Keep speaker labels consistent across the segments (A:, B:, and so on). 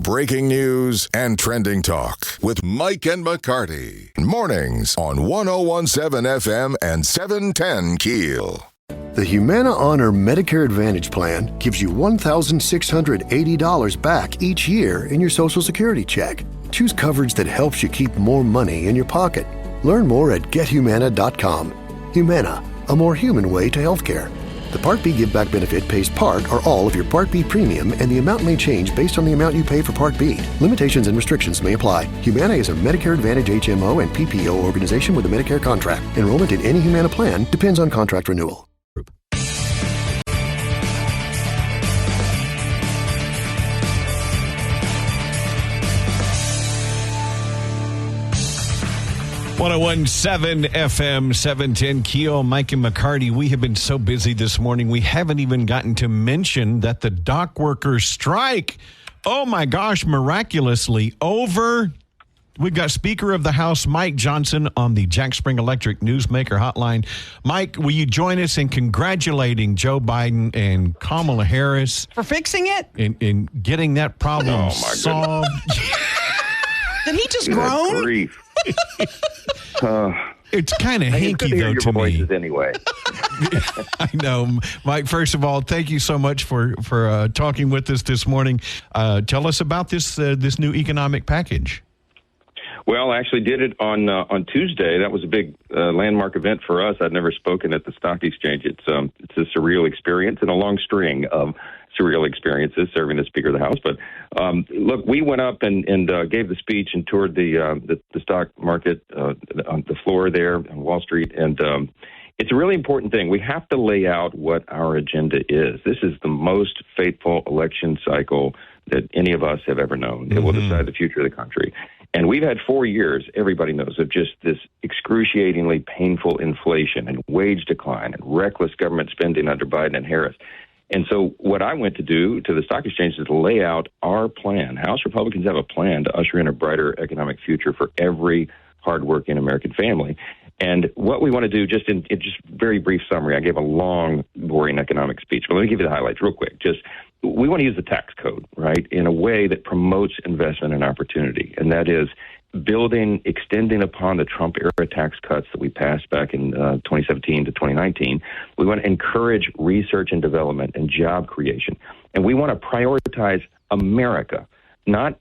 A: breaking news and trending talk with Mike and McCarty. Mornings on 101.7 FM and 710 KEEL.
B: The Humana Honor Medicare Advantage Plan gives you $1,680 back each year in your Social Security check. Choose coverage that helps you keep more money in your pocket. Learn more at gethumana.com. Humana, a more human way to healthcare. The Part B Give Back benefit pays part or all of your Part B premium, and the amount may change based on the amount you pay for Part B. Limitations and restrictions may apply. Humana is a Medicare Advantage HMO and PPO organization with a Medicare contract. Enrollment in any Humana plan depends on contract renewal.
C: 101.7 FM 710 KEEL. Mike and McCarty, we have been so busy this morning, we haven't even gotten to mention that the dock workers strike, oh my gosh, miraculously over. We've got Speaker of the House Mike Johnson on the Jack Spring Electric Newsmaker hotline. Mike, will you join us in congratulating Joe Biden and Kamala Harris
D: for fixing it?
C: In getting that problem solved?
D: Did he just groan?
E: Grief.
C: It's kind of hinky, though, to me.
E: Anyway.
C: I know. Mike, first of all, thank you so much for talking with us this morning. Tell us about this new economic package.
E: Well, I actually did it on Tuesday. That was a big landmark event for us. I'd never spoken at the stock exchange. It's a surreal experience and a long string of surreal experiences serving as Speaker of the House. But look, we went up and gave the speech and toured the stock market on the floor there on Wall Street. And it's a really important thing. We have to lay out what our agenda is. This is the most fateful election cycle that any of us have ever known. It will decide the future of the country. And we've had 4 years, everybody knows, of just this excruciatingly painful inflation and wage decline and reckless government spending under Biden and Harris. And so what I went to do to the stock exchange is lay out our plan. House Republicans have a plan to usher in a brighter economic future for every hardworking American family. And what we want to do, just in just very brief summary, I gave a long, boring economic speech, but let me give you the highlights real quick. We want to use the tax code, right, in a way that promotes investment and opportunity, and that is extending upon the Trump-era tax cuts that we passed back in 2017 to 2019. We want to encourage research and development and job creation, and we want to prioritize America, not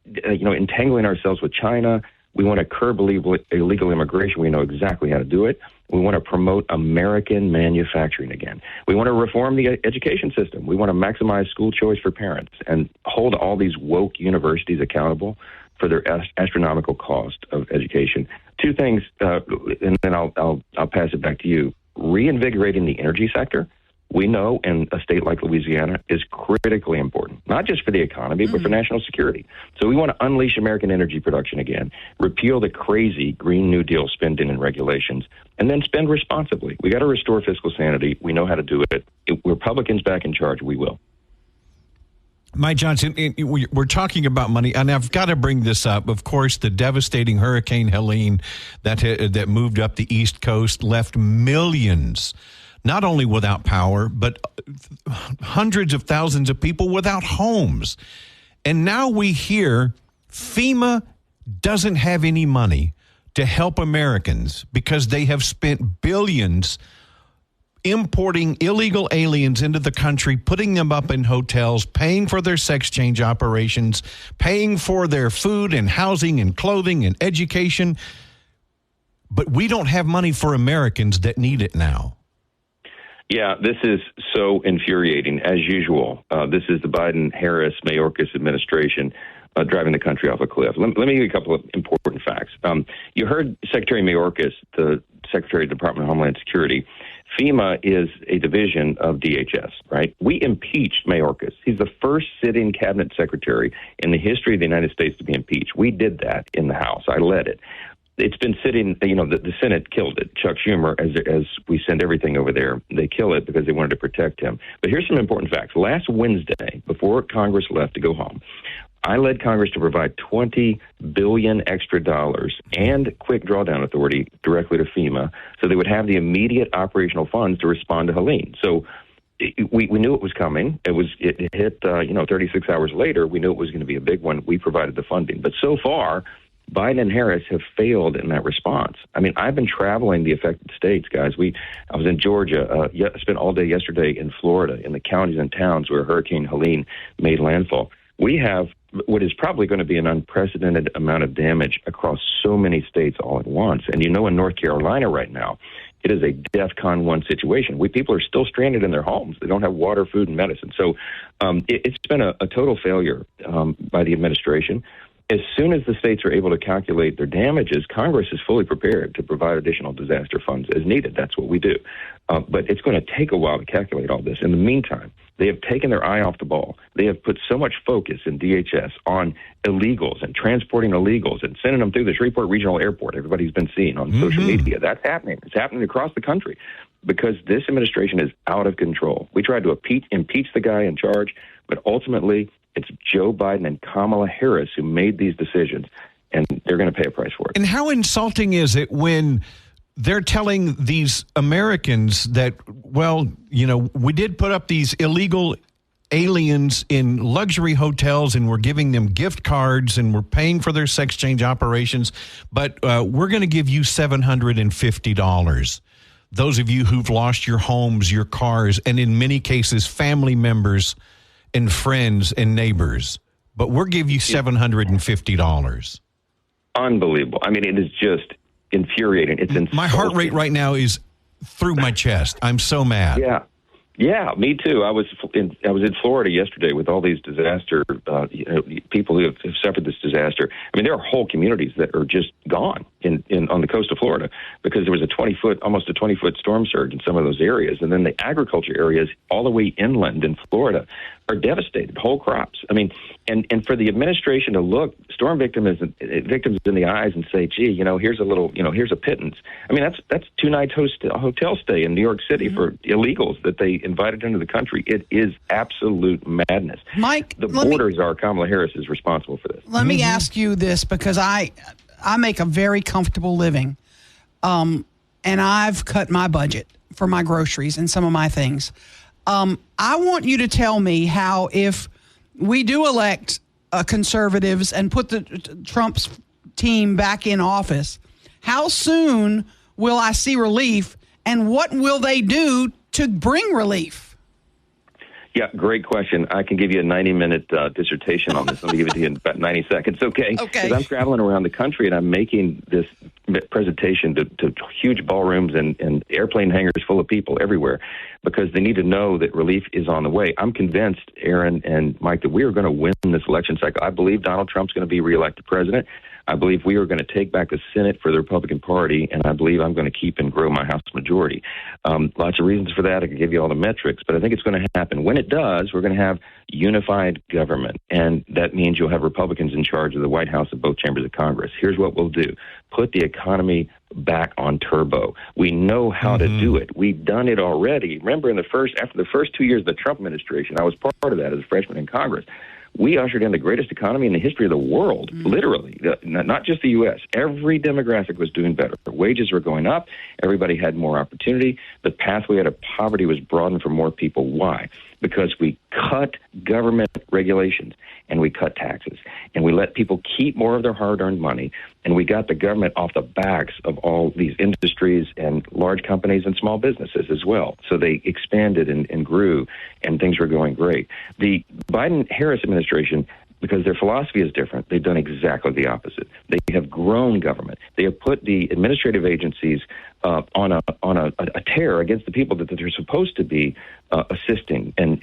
E: entangling ourselves with China. We want to curb illegal immigration. We know exactly how to do it. We want to promote American manufacturing again. We want to reform the education system. We want to maximize school choice for parents and hold all these woke universities accountable for their astronomical cost of education. Two things, and then I'll pass it back to you. Reinvigorating the energy sector, we know in a state like Louisiana, is critically important, not just for the economy, but for national security. So we want to unleash American energy production again, repeal the crazy Green New Deal spending and regulations, and then spend responsibly. We got to restore fiscal sanity. We know how to do it. If Republicans back in charge, we will.
C: Mike Johnson, we're talking about money, and I've got to bring this up. Of course, the devastating Hurricane Helene that moved up the East Coast left millions not only without power, but hundreds of thousands of people without homes. And now we hear FEMA doesn't have any money to help Americans because they have spent billions importing illegal aliens into the country, putting them up in hotels, paying for their sex change operations, paying for their food and housing and clothing and education. But we don't have money for Americans that need it now.
E: Yeah, this is so infuriating, as usual. This is the Biden-Harris Mayorkas administration driving the country off a cliff. Let me give you a couple of important facts. You heard Secretary Mayorkas, the Secretary of the Department of Homeland Security. FEMA is a division of DHS, right? We impeached Mayorkas. He's the first sitting cabinet secretary in the history of the United States to be impeached. We did that in the House. I led it. It's been sitting, the Senate killed it. Chuck Schumer, as we send everything over there, they kill it because they wanted to protect him. But here's some important facts. Last Wednesday, before Congress left to go home, I led Congress to provide $20 billion extra dollars and quick drawdown authority directly to FEMA so they would have the immediate operational funds to respond to Helene. So we knew it was coming. It hit 36 hours later. We knew it was going to be a big one. We provided the funding, but so far, Biden and Harris have failed in that response. I mean, I've been traveling the affected states, guys. I was in Georgia. I spent all day yesterday in Florida, in the counties and towns where Hurricane Helene made landfall. We have what is probably going to be an unprecedented amount of damage across so many states all at once. And in North Carolina right now, it is a DEFCON 1 situation. People are still stranded in their homes. They don't have water, food, and medicine. So it's been a total failure by the administration. As soon as the states are able to calculate their damages, Congress is fully prepared to provide additional disaster funds as needed. That's what we do. But it's going to take a while to calculate all this. In the meantime, they have taken their eye off the ball. They have put so much focus in DHS on illegals and transporting illegals and sending them through the Shreveport Regional Airport. Everybody's been seeing on social media. That's happening. It's happening across the country because this administration is out of control. We tried to impeach the guy in charge, but ultimately it's Joe Biden and Kamala Harris who made these decisions, and they're going to pay a price for it.
C: And how insulting is it when they're telling these Americans that, we did put up these illegal aliens in luxury hotels and we're giving them gift cards and we're paying for their sex change operations, but we're going to give you $750. Those of you who've lost your homes, your cars, and in many cases, family members and friends and neighbors, but we'll give you $750.
E: Unbelievable. I mean, it is just infuriating. It's insulting.
C: My heart rate right now is through my chest. I'm so mad.
E: Yeah, me too. I was in Florida yesterday with all these disaster people who have suffered this disaster. I mean, there are whole communities that are just gone on the coast of Florida because there was almost a 20-foot storm surge in some of those areas, and then the agriculture areas all the way inland in Florida are devastated, whole crops. I mean, and for the administration to look storm victims in the eyes and say, gee, here's a pittance. I mean, that's 2 nights hotel stay in New York City for illegals that they invited into the country. It is absolute madness.
D: Mike,
E: the borders are Kamala Harris is responsible for this.
D: Let me ask you this, because I make a very comfortable living, and I've cut my budget for my groceries and some of my things. I want you to tell me how, if we do elect conservatives and put the Trump's team back in office, how soon will I see relief, and what will they do to bring relief?
E: Yeah, great question. I can give you a 90-minute dissertation on this. Let me give it to you in about 90 seconds, okay?
D: Okay.
E: Because I'm traveling around the country, and I'm making this presentation to huge ballrooms and airplane hangars full of people everywhere because they need to know that relief is on the way. I'm convinced, Aaron and Mike, that we are going to win this election cycle. I believe Donald Trump's going to be reelected president. I believe we are going to take back the Senate for the Republican Party, and I believe I'm going to keep and grow my House majority. Lots of reasons for that. I can give you all the metrics, but I think it's going to happen. When it does, we're going to have unified government, and that means you'll have Republicans in charge of the White House and both chambers of Congress. Here's what we'll do. Put the economy back on turbo. We know how to do it. We've done it already. Remember, after the first 2 years of the Trump administration, I was part of that as a freshman in Congress. We ushered in the greatest economy in the history of the world, literally, not just the U.S. Every demographic was doing better. Wages were going up. Everybody had more opportunity. The pathway out of poverty was broadened for more people. Why? Because we cut government regulations and we cut taxes and we let people keep more of their hard-earned money, and we got the government off the backs of all these industries and large companies and small businesses as well. So they expanded and grew, and things were going great. The Biden-Harris administration, because their philosophy is different, they've done exactly the opposite. They have grown government. They have put the administrative agencies on a tear against the people that they're supposed to be assisting and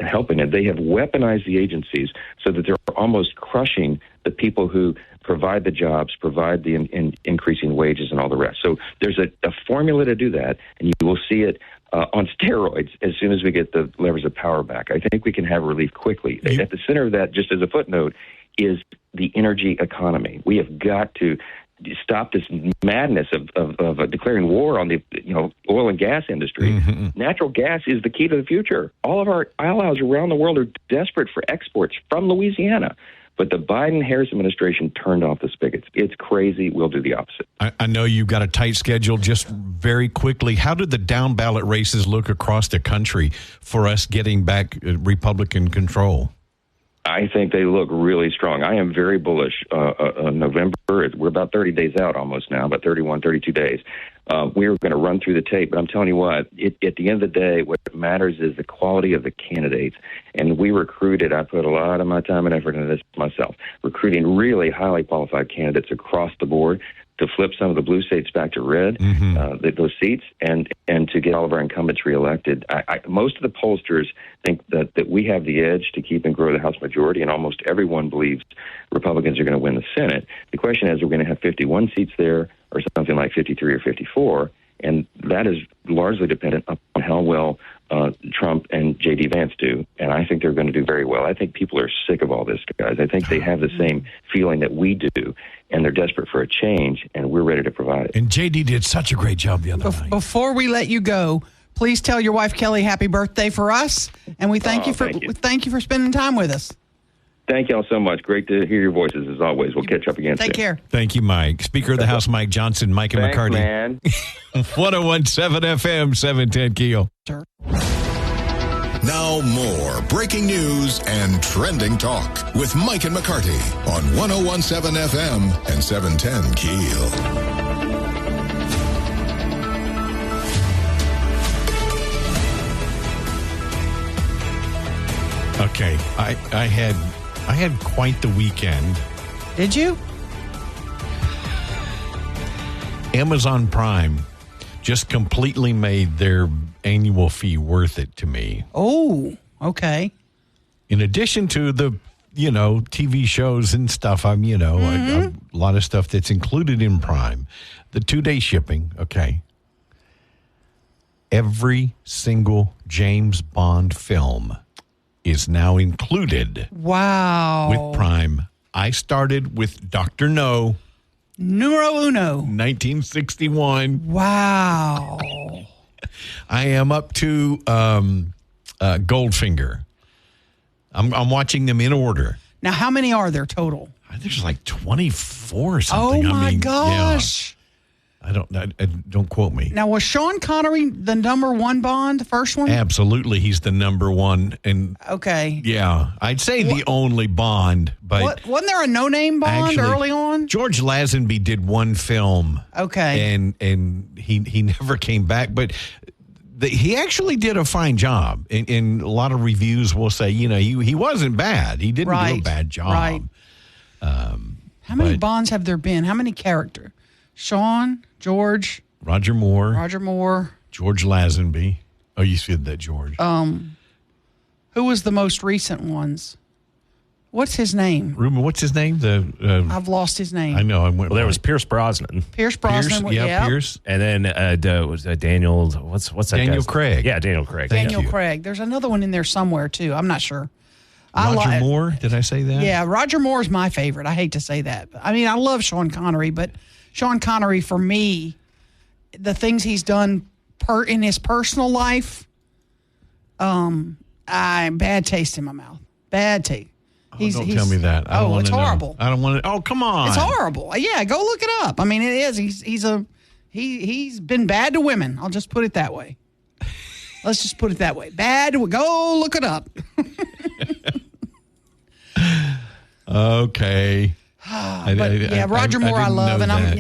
E: helping. And they have weaponized the agencies so that they're almost crushing the people who provide the jobs, provide the increasing wages and all the rest. So there's a formula to do that, and you will see it on steroids as soon as we get the levers of power back. I think we can have relief quickly. At the center of that, just as a footnote, is the energy economy. We have got to stop this madness of declaring war on the oil and gas industry. Mm-hmm. Natural gas is the key to the future. All of our allies around the world are desperate for exports from Louisiana. But the Biden-Harris administration turned off the spigots. It's crazy. We'll do the opposite.
C: I know you've got a tight schedule. Just very quickly, how did the down ballot races look across the country for us getting back Republican control?
E: I think they look really strong. I am very bullish. November, we're about 30 days out almost now, about 31, 32 days. We are going to run through the tape, but I'm telling you what, at the end of the day, what matters is the quality of the candidates. And we recruited, I put a lot of my time and effort into this myself, recruiting really highly qualified candidates across the board to flip some of the blue states back to red, those seats, and to get all of our incumbents reelected. Most of the pollsters think that we have the edge to keep and grow the House majority, and almost everyone believes Republicans are going to win the Senate. The question is, we're going to have 51 seats there or something like 53 or 54, and that is largely dependent upon how well Trump and J.D. Vance do, and I think they're going to do very well. I think people are sick of all this, guys. I think they have the same feeling that we do, and they're desperate for a change, and we're ready to provide it.
C: And J.D. did such a great job the other night.
D: Before we let you go, please tell your wife Kelly happy birthday for us, and we thank you for spending time with us.
E: Thank y'all so much. Great to hear your voices as always. We'll catch up again soon.
D: Take care.
C: Thank you, Mike. Speaker of the House, Mike Johnson, Mike and
E: Thanks,
C: McCarty.
E: Man.
C: 1017 FM, 710 KEEL.
A: Now more breaking news and trending talk with Mike and McCarty on 1017 FM and 710 KEEL.
C: Okay, I had quite the weekend.
D: Did you?
C: Amazon Prime just completely made their annual fee worth it to me.
D: Oh, okay.
C: In addition to the, TV shows and stuff, a lot of stuff that's included in Prime. The 2-day shipping, okay. Every single James Bond film is now included.
D: Wow.
C: With Prime. I started with Dr. No.
D: Numero uno.
C: 1961.
D: Wow.
C: I am up to Goldfinger. I'm watching them in order.
D: Now, how many are there total?
C: There's like 24 or something.
D: Oh, my gosh.
C: Yeah. Don't quote me.
D: Now, was Sean Connery the number one Bond, the first one?
C: Absolutely. He's the number one. And
D: okay.
C: Yeah. I'd say the only Bond. But
D: wasn't there a no-name Bond early on?
C: George Lazenby did one film.
D: Okay.
C: And he never came back. But he actually did a fine job. And a lot of reviews will say, he wasn't bad. He didn't do a bad job.
D: Right. How many Bonds have there been? How many characters? Sean, George,
C: Roger Moore, George Lazenby. Oh, you said that, George.
D: Who was the most recent ones? What's his name?
C: Ruben, what's his name?
D: I've lost his name.
C: I know.
F: There was Pierce Brosnan.
D: Pierce Brosnan.
C: Pierce.
F: And then was Daniel. What's that?
C: Daniel Craig.
F: Yeah, Daniel Craig.
D: Daniel Craig. There's another one in there somewhere too. I'm not sure.
C: Roger Moore. Did I say that?
D: Yeah, Roger Moore is my favorite. I hate to say that. I mean, I love Sean Connery, but Sean Connery, for me, the things he's done in his personal life, bad taste in my mouth. Bad taste.
C: Don't tell me that.
D: It's horrible.
C: I don't want to. Oh, come on.
D: It's horrible. Yeah, go look it up. I mean, it is. He's been bad to women. I'll just put it that way. Let's just put it that way. Bad. Go look it up.
C: Okay.
D: Roger Moore I love, and I'm,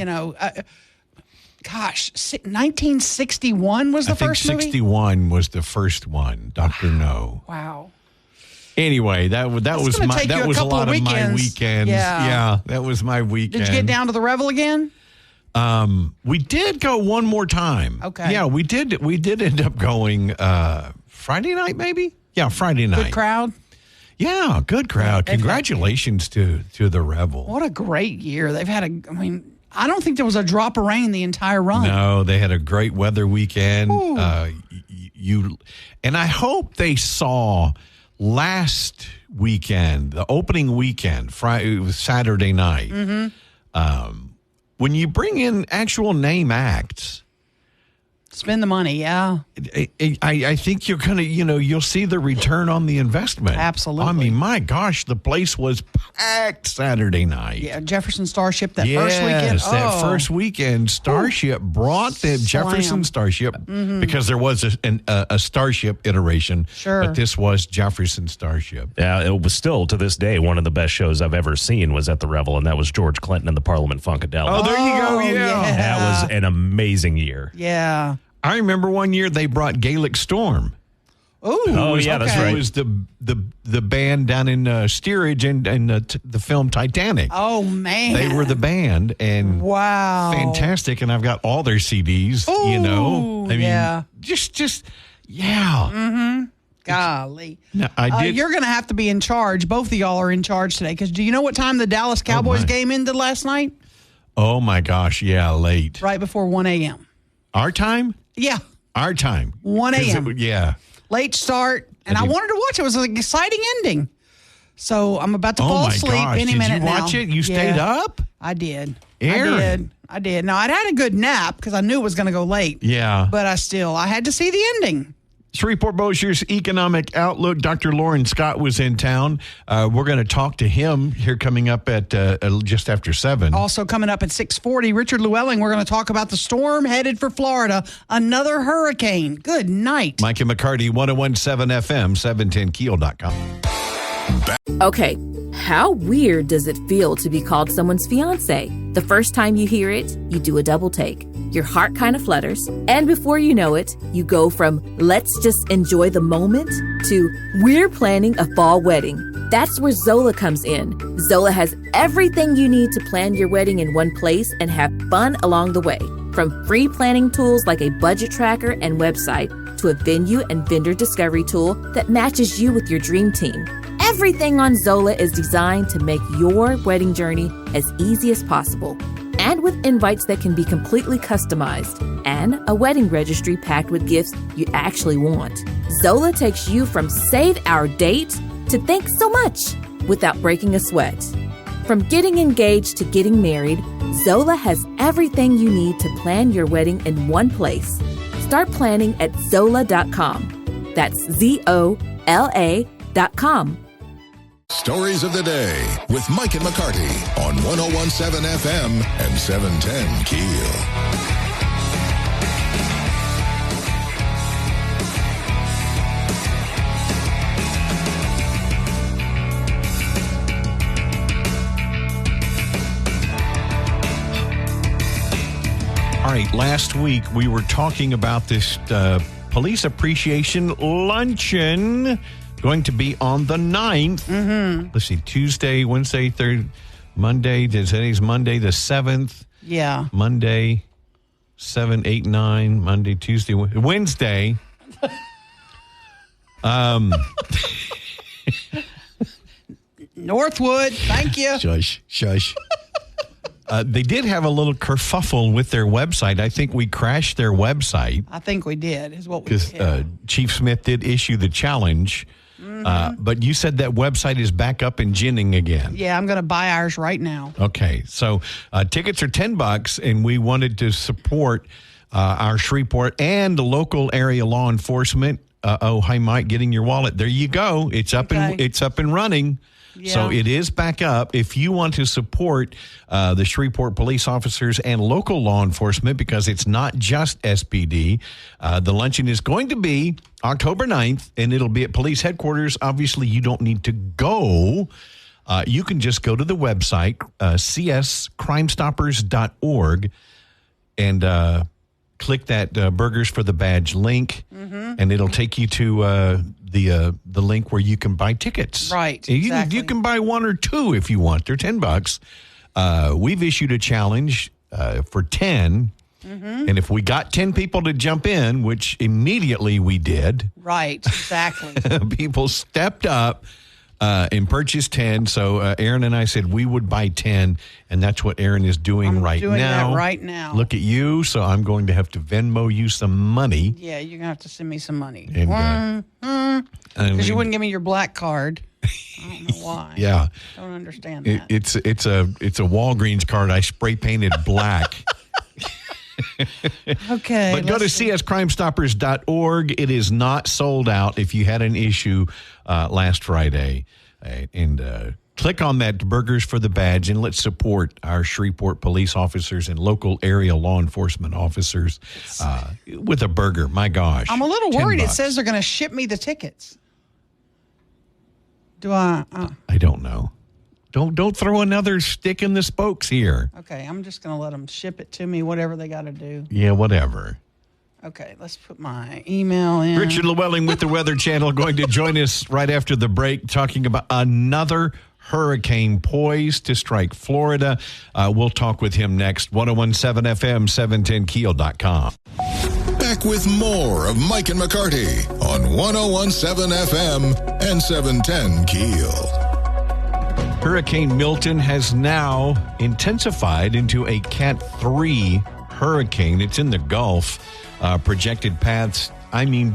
D: gosh, 1961 was the first movie?
C: 61 was the first one, Dr. No.
D: Wow.
C: Anyway, that was a lot of my weekends. Yeah, that was my weekend.
D: Did you get down to the Revel again?
C: We did go one more time.
D: Okay.
C: Yeah, we did end up going Friday night, maybe? Yeah, Friday night.
D: Good crowd?
C: Yeah, good crowd. Congratulations to the Revel.
D: What a great year. They've had I don't think there was a drop of rain the entire run.
C: No, they had a great weather weekend. And I hope they saw last weekend, the opening weekend, Friday, it was Saturday night.
D: Mm-hmm.
C: When you bring in actual name acts,
D: Spend the money, yeah.
C: I think you're going to, you'll see the return on the investment.
D: Absolutely.
C: I mean, my gosh, the place was packed Saturday night.
D: Yeah, Jefferson Starship that first weekend.
C: Yes, that first weekend, Starship brought the Jefferson Starship because there was a Starship iteration.
D: Sure.
C: But this was Jefferson Starship.
F: Yeah, it was still, to this day, one of the best shows I've ever seen was at the Revel, and that was George Clinton and the Parliament Funkadelic.
C: Oh, there you go.
D: yeah.
F: That was an amazing year.
D: Yeah.
C: I remember one year they brought Gaelic Storm.
F: Oh, yeah, that's right.
C: It was the band down in Steerage and the film Titanic.
D: Oh, man.
C: They were the band, and
D: wow,
C: fantastic. And I've got all their CDs.
D: Ooh,
C: I mean,
D: yeah.
C: just yeah.
D: Mm-hmm. Golly,
C: No, I did.
D: You're going to have to be in charge. Both of y'all are in charge today. Because do you know what time the Dallas Cowboys game ended last night?
C: Oh my gosh, yeah, late.
D: Right before 1 a.m.
C: Our time.
D: Yeah,
C: Our time.
D: 1 a.m.
C: Yeah.
D: Late start, and I wanted to watch it. It was an exciting ending. So I'm about to fall asleep any minute now.
C: Did you watch it? You stayed up?
D: I did.
C: Aaron.
D: I did. Now, I'd had a good nap because I knew it was going to go late.
C: Yeah.
D: But I had to see the ending.
C: Shreveport Bossier's Economic Outlook. Dr. Lauren Scott was in town. We're going to talk to him here coming up at just after 7.
D: Also coming up at 6:40, Richard Llewellyn. We're going to talk about the storm headed for Florida. Another hurricane. Good night.
C: Mike and McCarty, 101.7 FM, 710keel.com.
G: Okay, how weird does it feel to be called someone's fiance? The first time you hear it, you do a double take. Your heart kind of flutters, and before you know it, you go from let's just enjoy the moment to we're planning a fall wedding. That's where Zola comes in. Zola has everything you need to plan your wedding in one place and have fun along the way. From free planning tools like a budget tracker and website to a venue and vendor discovery tool that matches you with your dream team. Everything on Zola is designed to make your wedding journey as easy as possible. And with invites that can be completely customized and a wedding registry packed with gifts you actually want. Zola takes you from save our date to thanks so much without breaking a sweat. From getting engaged to getting married, Zola has everything you need to plan your wedding in one place. Start planning at Zola.com. That's ZOLA.com.
A: Stories of the day with Mike and McCarty on 101.7 FM and 710 KEEL.
C: All right, last week we were talking about this police appreciation luncheon going to be on the 9th. Mm-hmm. Let's see, Tuesday, Wednesday, Monday. Today's Monday the 7th.
D: Yeah.
C: Monday, 7, 8, 9. Monday, Tuesday, Wednesday.
D: Northwood, thank you.
C: Shush. They did have a little kerfuffle with their website. I think we crashed their website.
D: I think we did, is what we
C: did. Because Chief Smith did issue the challenge. But you said that website is back up and ginning again.
D: Yeah, I'm going to buy ours right now.
C: Okay, so tickets are $10, and we wanted to support our Shreveport and the local area law enforcement. Hi, Mike, getting your wallet. There you go. It's up and running. Yeah. So it is back up. If you want to support the Shreveport police officers and local law enforcement, because it's not just SPD, the luncheon is going to be October 9th, and it'll be at police headquarters. Obviously, you don't need to go. You can just go to the website, cscrimestoppers.org, and click that Burgers for the Badge link, and it'll take you to the link where you can buy tickets.
D: Right,
C: exactly. You can buy one or two if you want. They're $10. We've issued a challenge for 10, and if we got 10 people to jump in, which immediately we did.
D: Right, exactly.
C: People stepped up and purchased 10. So Aaron and I said we would buy 10, and that's what Aaron is doing right now.
D: I'm doing that right now.
C: Look at you. So I'm going to have to Venmo you some money.
D: Yeah, you're going to have to send me some money.
C: Because
D: you wouldn't give me your black card. I don't know why.
C: Yeah.
D: I don't understand that.
C: It's a Walgreens card I spray painted black.
D: Okay.
C: But go to cscrimestoppers.org. It is not sold out if you had an issue last Friday. And click on that Burgers for the Badge, and let's support our Shreveport police officers and local area law enforcement officers with a burger. My gosh.
D: I'm a little worried.
C: $10.
D: It says they're going to ship me the tickets. Do I?
C: I don't know. Don't throw another stick in the spokes here.
D: Okay, I'm just going to let them ship it to me, whatever they got to do.
C: Yeah, whatever.
D: Okay, let's put my email in.
C: Richard Llewellyn with the Weather Channel going to join us right after the break, talking about another hurricane poised to strike Florida. We'll talk with him next. 1017 FM, 710keel.com.
A: Back with more of Mike and McCarty on 1017 FM and 710 Keel.
C: Hurricane Milton has now intensified into a Cat 3 hurricane. It's in the Gulf. Projected paths,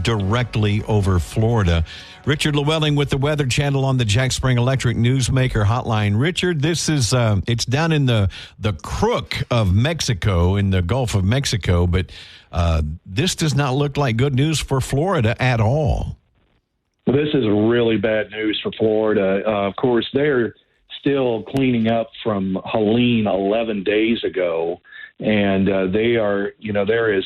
C: directly over Florida. Richard Llewellyn with the Weather Channel on the Jack Spring Electric Newsmaker Hotline. Richard, this is it's down in the crook of Mexico, in the Gulf of Mexico, but this does not look like good news for Florida at all.
H: Well, this is really bad news for Florida. Of course, they're still cleaning up from Helene 11 days ago, and they are, there is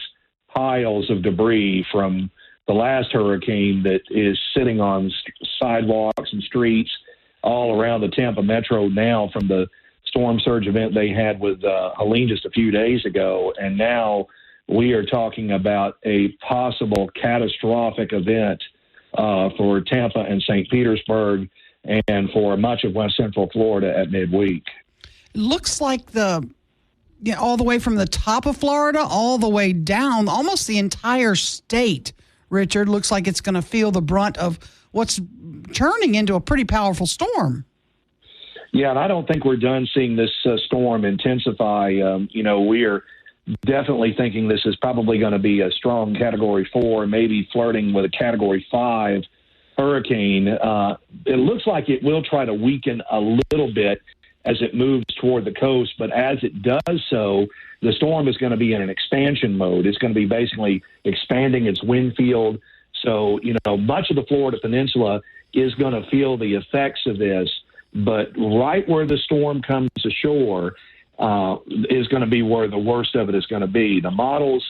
H: piles of debris from the last hurricane that is sitting on sidewalks and streets all around the Tampa metro now from the storm surge event they had with Helene just a few days ago. And now we are talking about a possible catastrophic event for Tampa and St. Petersburg and for much of West Central Florida at midweek.
D: Looks like all the way from the top of Florida all the way down, almost the entire state, Richard, looks like it's going to feel the brunt of what's turning into a pretty powerful storm.
H: Yeah, and I don't think we're done seeing this storm intensify. We are definitely thinking this is probably going to be a strong Category 4, maybe flirting with a Category 5 hurricane. It looks like it will try to weaken a little bit as it moves toward the coast, but as it does so, the storm is going to be in an expansion mode. It's going to be basically expanding its wind field. So, much of the Florida Peninsula is going to feel the effects of this, but right where the storm comes ashore is going to be where the worst of it is going to be. The models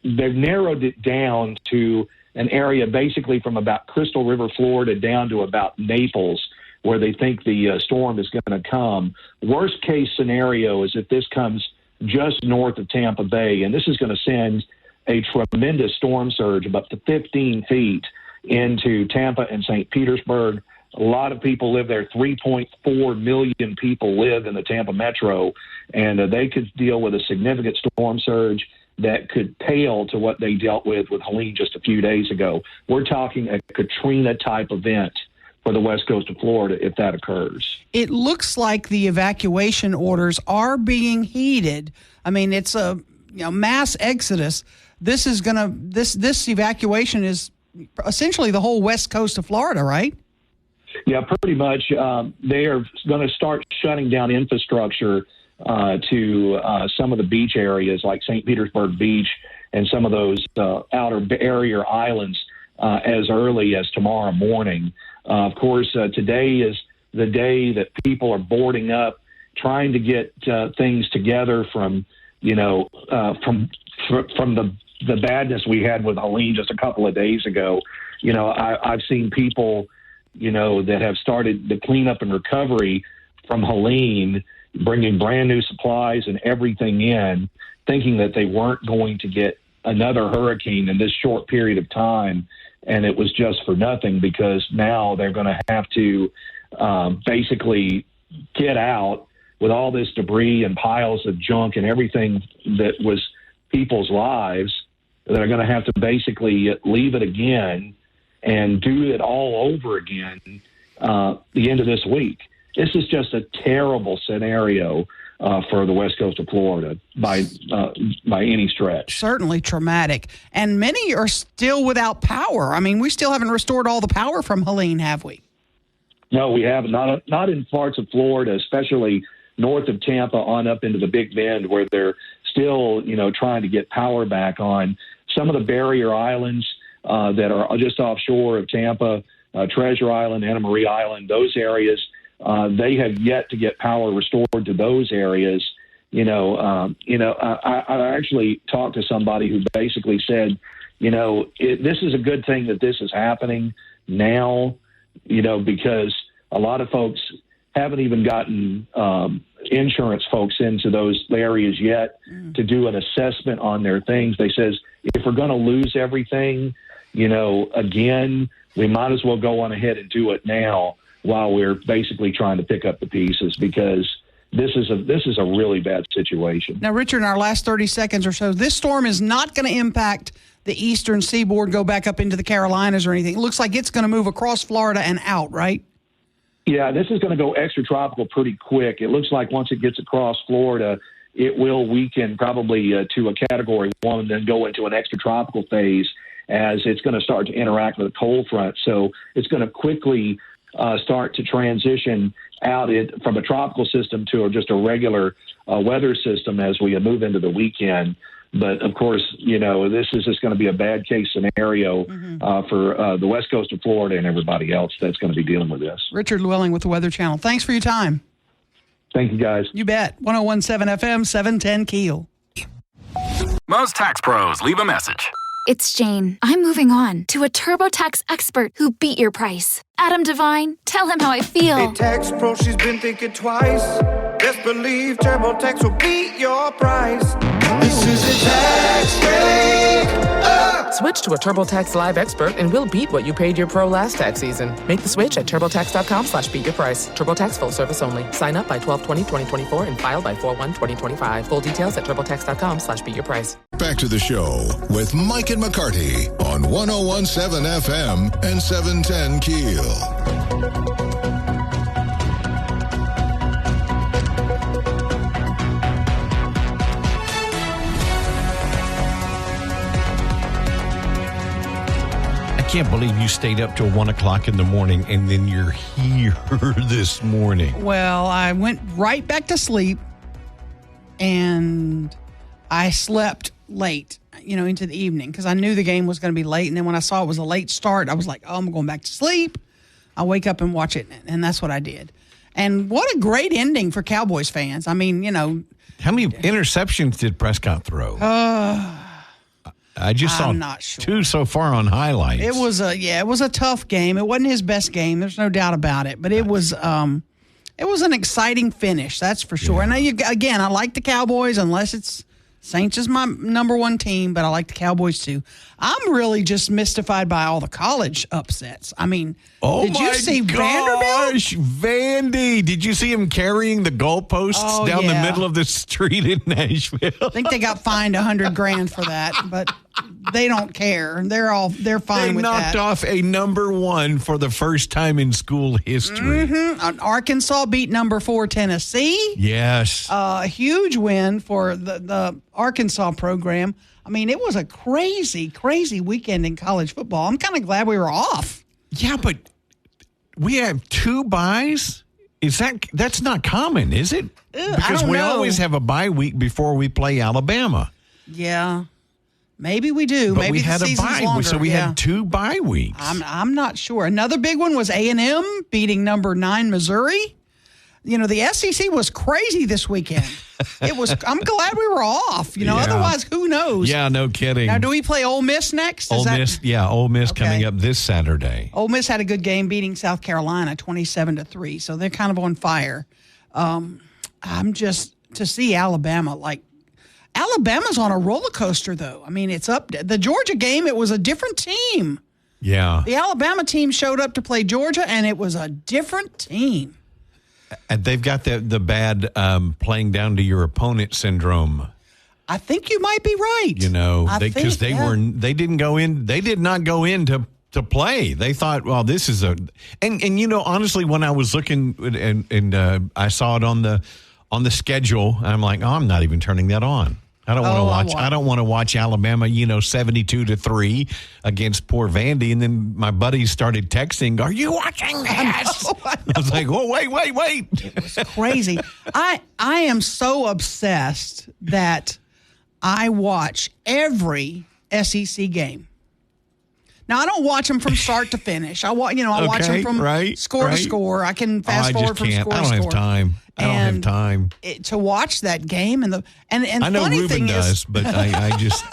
H: they've narrowed it down to an area basically from about Crystal River, Florida, down to about Naples, where they think the storm is going to come. Worst case scenario is if this comes just north of Tampa Bay, and this is going to send a tremendous storm surge of up to 15 feet into Tampa and St. Petersburg. A lot of people live there. 3.4 million people live in the Tampa metro, and they could deal with a significant storm surge that could pale to what they dealt with Helene just a few days ago. We're talking a Katrina-type event for the west coast of Florida if that occurs.
D: It looks like the evacuation orders are being heeded. It's a mass exodus. This evacuation is essentially the whole west coast of Florida, right?
H: Yeah, pretty much. They are going to start shutting down infrastructure to some of the beach areas like St. Petersburg Beach and some of those outer barrier islands as early as tomorrow morning. Of course, today is the day that people are boarding up, trying to get things together from the badness we had with Helene just a couple of days ago. I've seen people, that have started the cleanup and recovery from Helene, bringing brand new supplies and everything in, thinking that they weren't going to get another hurricane in this short period of time. And it was just for nothing, because now they're going to have to basically get out with all this debris and piles of junk and everything that was people's lives. They're going to have to basically leave it again and do it all over again the end of this week. This is just a terrible scenario for the west coast of Florida by any stretch.
D: Certainly traumatic. And many are still without power. We still haven't restored all the power from Helene, have we?
H: No, we haven't. Not in parts of Florida, especially north of Tampa on up into the Big Bend, where they're still, trying to get power back on. Some of the barrier islands that are just offshore of Tampa, Treasure Island, Anna Marie Island, those areas, they have yet to get power restored to those areas. I actually talked to somebody who basically said, this is a good thing that this is happening now, because a lot of folks haven't even gotten insurance folks into those areas yet to do an assessment on their things. They says, if we're going to lose everything, again, we might as well go on ahead and do it now while we're basically trying to pick up the pieces, because this is a really bad situation.
D: Now, Richard, in our last 30 seconds or so, this storm is not going to impact the eastern seaboard, go back up into the Carolinas or anything. It looks like it's going to move across Florida and out, right?
H: Yeah, this is going to go extratropical pretty quick. It looks like once it gets across Florida, it will weaken probably to a Category 1 and then go into an extratropical phase as it's going to start to interact with a cold front. So it's going to quickly start to transition out from a tropical system to just a regular weather system as we move into the weekend. But, of course, this is just going to be a bad case scenario for the west coast of Florida and everybody else that's going to be dealing with this.
D: Richard Llewellyn with the Weather Channel. Thanks for your time.
H: Thank you, guys.
D: You bet. 101.7 FM, 710 KEEL.
I: Most tax pros leave a message.
J: It's Jane. I'm moving on to a TurboTax expert who beat your price. Adam Devine, tell him how I feel.
K: Hey, tax pro, she's been thinking twice. Best believe TurboTax will beat your price. This is a tax break.
L: Switch to a TurboTax Live expert and we'll beat what you paid your pro last tax season. Make the switch at TurboTax.com/beatyourprice. TurboTax full service only. Sign up by 12/20/2024 and file by 4/1/2025. Full details at TurboTax.com/beatyourprice.
A: Back to the show with Mike and McCarty on 101.7 FM and 710 KEEL.
C: I can't believe you stayed up till 1 o'clock in the morning and then you're here this morning.
D: Well, I went right back to sleep and I slept late, into the evening because I knew the game was going to be late. And then when I saw it was a late start, I was like, I'm going back to sleep. I'll wake up and watch it. And that's what I did. And what a great ending for Cowboys fans. I mean,
C: How many interceptions did Prescott throw? I just saw two so far on highlights.
D: It was a tough game. It wasn't his best game. There's no doubt about it. But it was an exciting finish. That's for sure.
C: Yeah.
D: And I like the Cowboys unless it's Saints is my number one team, but I like the Cowboys too. I'm really just mystified by all the college upsets. I mean, did you see Vanderbilt?
C: Vandy. Did you see him carrying the goalposts down the middle of the street in Nashville?
D: I think they got fined $100,000 for that, but they don't care. They're fine with that.
C: They knocked off a number one for the first time in school history.
D: Mm-hmm. Arkansas beat number 4 Tennessee.
C: Yes.
D: A huge win for the Arkansas program. I mean, it was a crazy, crazy weekend in college football. I'm kind of glad we were off.
C: Yeah, but we have 2 byes? That's not common, is it? Because we always have a bye week before we play Alabama.
D: Yeah. Maybe we do.
C: But
D: Maybe
C: we had
D: the season's
C: a bye,
D: longer.
C: so we had 2 bye weeks.
D: I'm not sure. Another big one was A&M beating number 9 Missouri. The SEC was crazy this weekend. I'm glad we were off. Otherwise, who knows?
C: Yeah, no kidding.
D: Now, do we play Ole Miss next?
C: Ole Miss coming up this Saturday.
D: Ole Miss had a good game beating South Carolina 27-3, so they're kind of on fire. I'm just to see Alabama Alabama's on a roller coaster, though. I mean, it's up. The Georgia game, it was a different team.
C: Yeah.
D: The Alabama team showed up to play Georgia, and it was a different team.
C: And they've got the bad playing down to your opponent syndrome.
D: I think you might be right.
C: Because they did not go in to play. They thought, well, this is honestly, when I was looking and I saw it on the schedule, I'm like, I'm not even turning that on. I don't want to watch. I don't want to watch Alabama, 72-3 against poor Vandy. And then my buddies started texting, "Are you watching this?" I was like, "Oh, wait!"
D: It was crazy. I am so obsessed that I watch every SEC game. Now I don't watch them from start to finish. I watch them from score to score. I can fast forward from score to score.
C: I don't have time. I don't have time
D: to watch that game. And
C: I know
D: funny
C: Ruben
D: thing
C: does,
D: is,
C: but I just.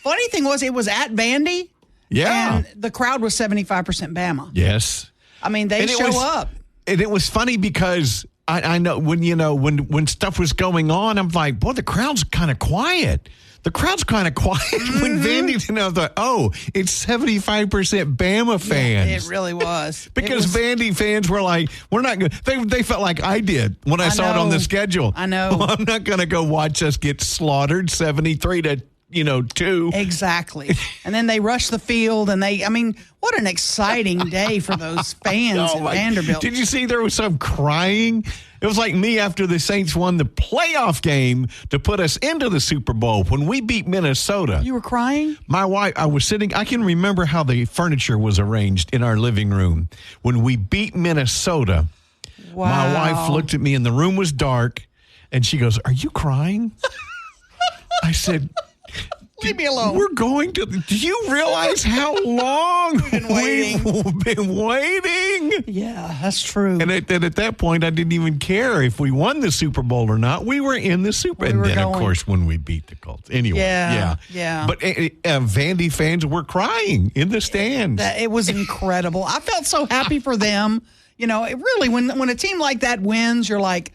D: Funny thing was, it was at Vandy.
C: Yeah,
D: and the crowd was 75% Bama.
C: Yes,
D: I mean they show up.
C: And it was funny because I know when stuff was going on, I'm like, boy, the crowd's kind of quiet. The crowd's kind of quiet when Vandy, and I thought, oh, it's 75% Bama fans.
D: Yeah, it really was.
C: Because Vandy fans were like, we're not going to, they felt like I did when I saw it on the schedule.
D: I know.
C: Well, I'm not going to go watch us get slaughtered 73-2.
D: Exactly. And then they rushed the field, and what an exciting day for those fans at Vanderbilt.
C: Did you see there was some crying? It was like me after the Saints won the playoff game to put us into the Super Bowl when we beat Minnesota.
D: You were crying?
C: My wife, I was sitting, I can remember how the furniture was arranged in our living room. When we beat Minnesota, my wife looked at me and the room was dark, and she goes, "Are you crying?" I said,
D: "Leave me alone.
C: We're going to. Do you realize how long we've been waiting?"
D: Yeah, that's true.
C: And at that point, I didn't even care if we won the Super Bowl or not. We were in the Super Bowl. And then, of course, when we beat the Colts. Anyway, yeah. But Vandy fans were crying in the stands.
D: It was incredible. I felt so happy for them. It really, when a team like that wins, you're like,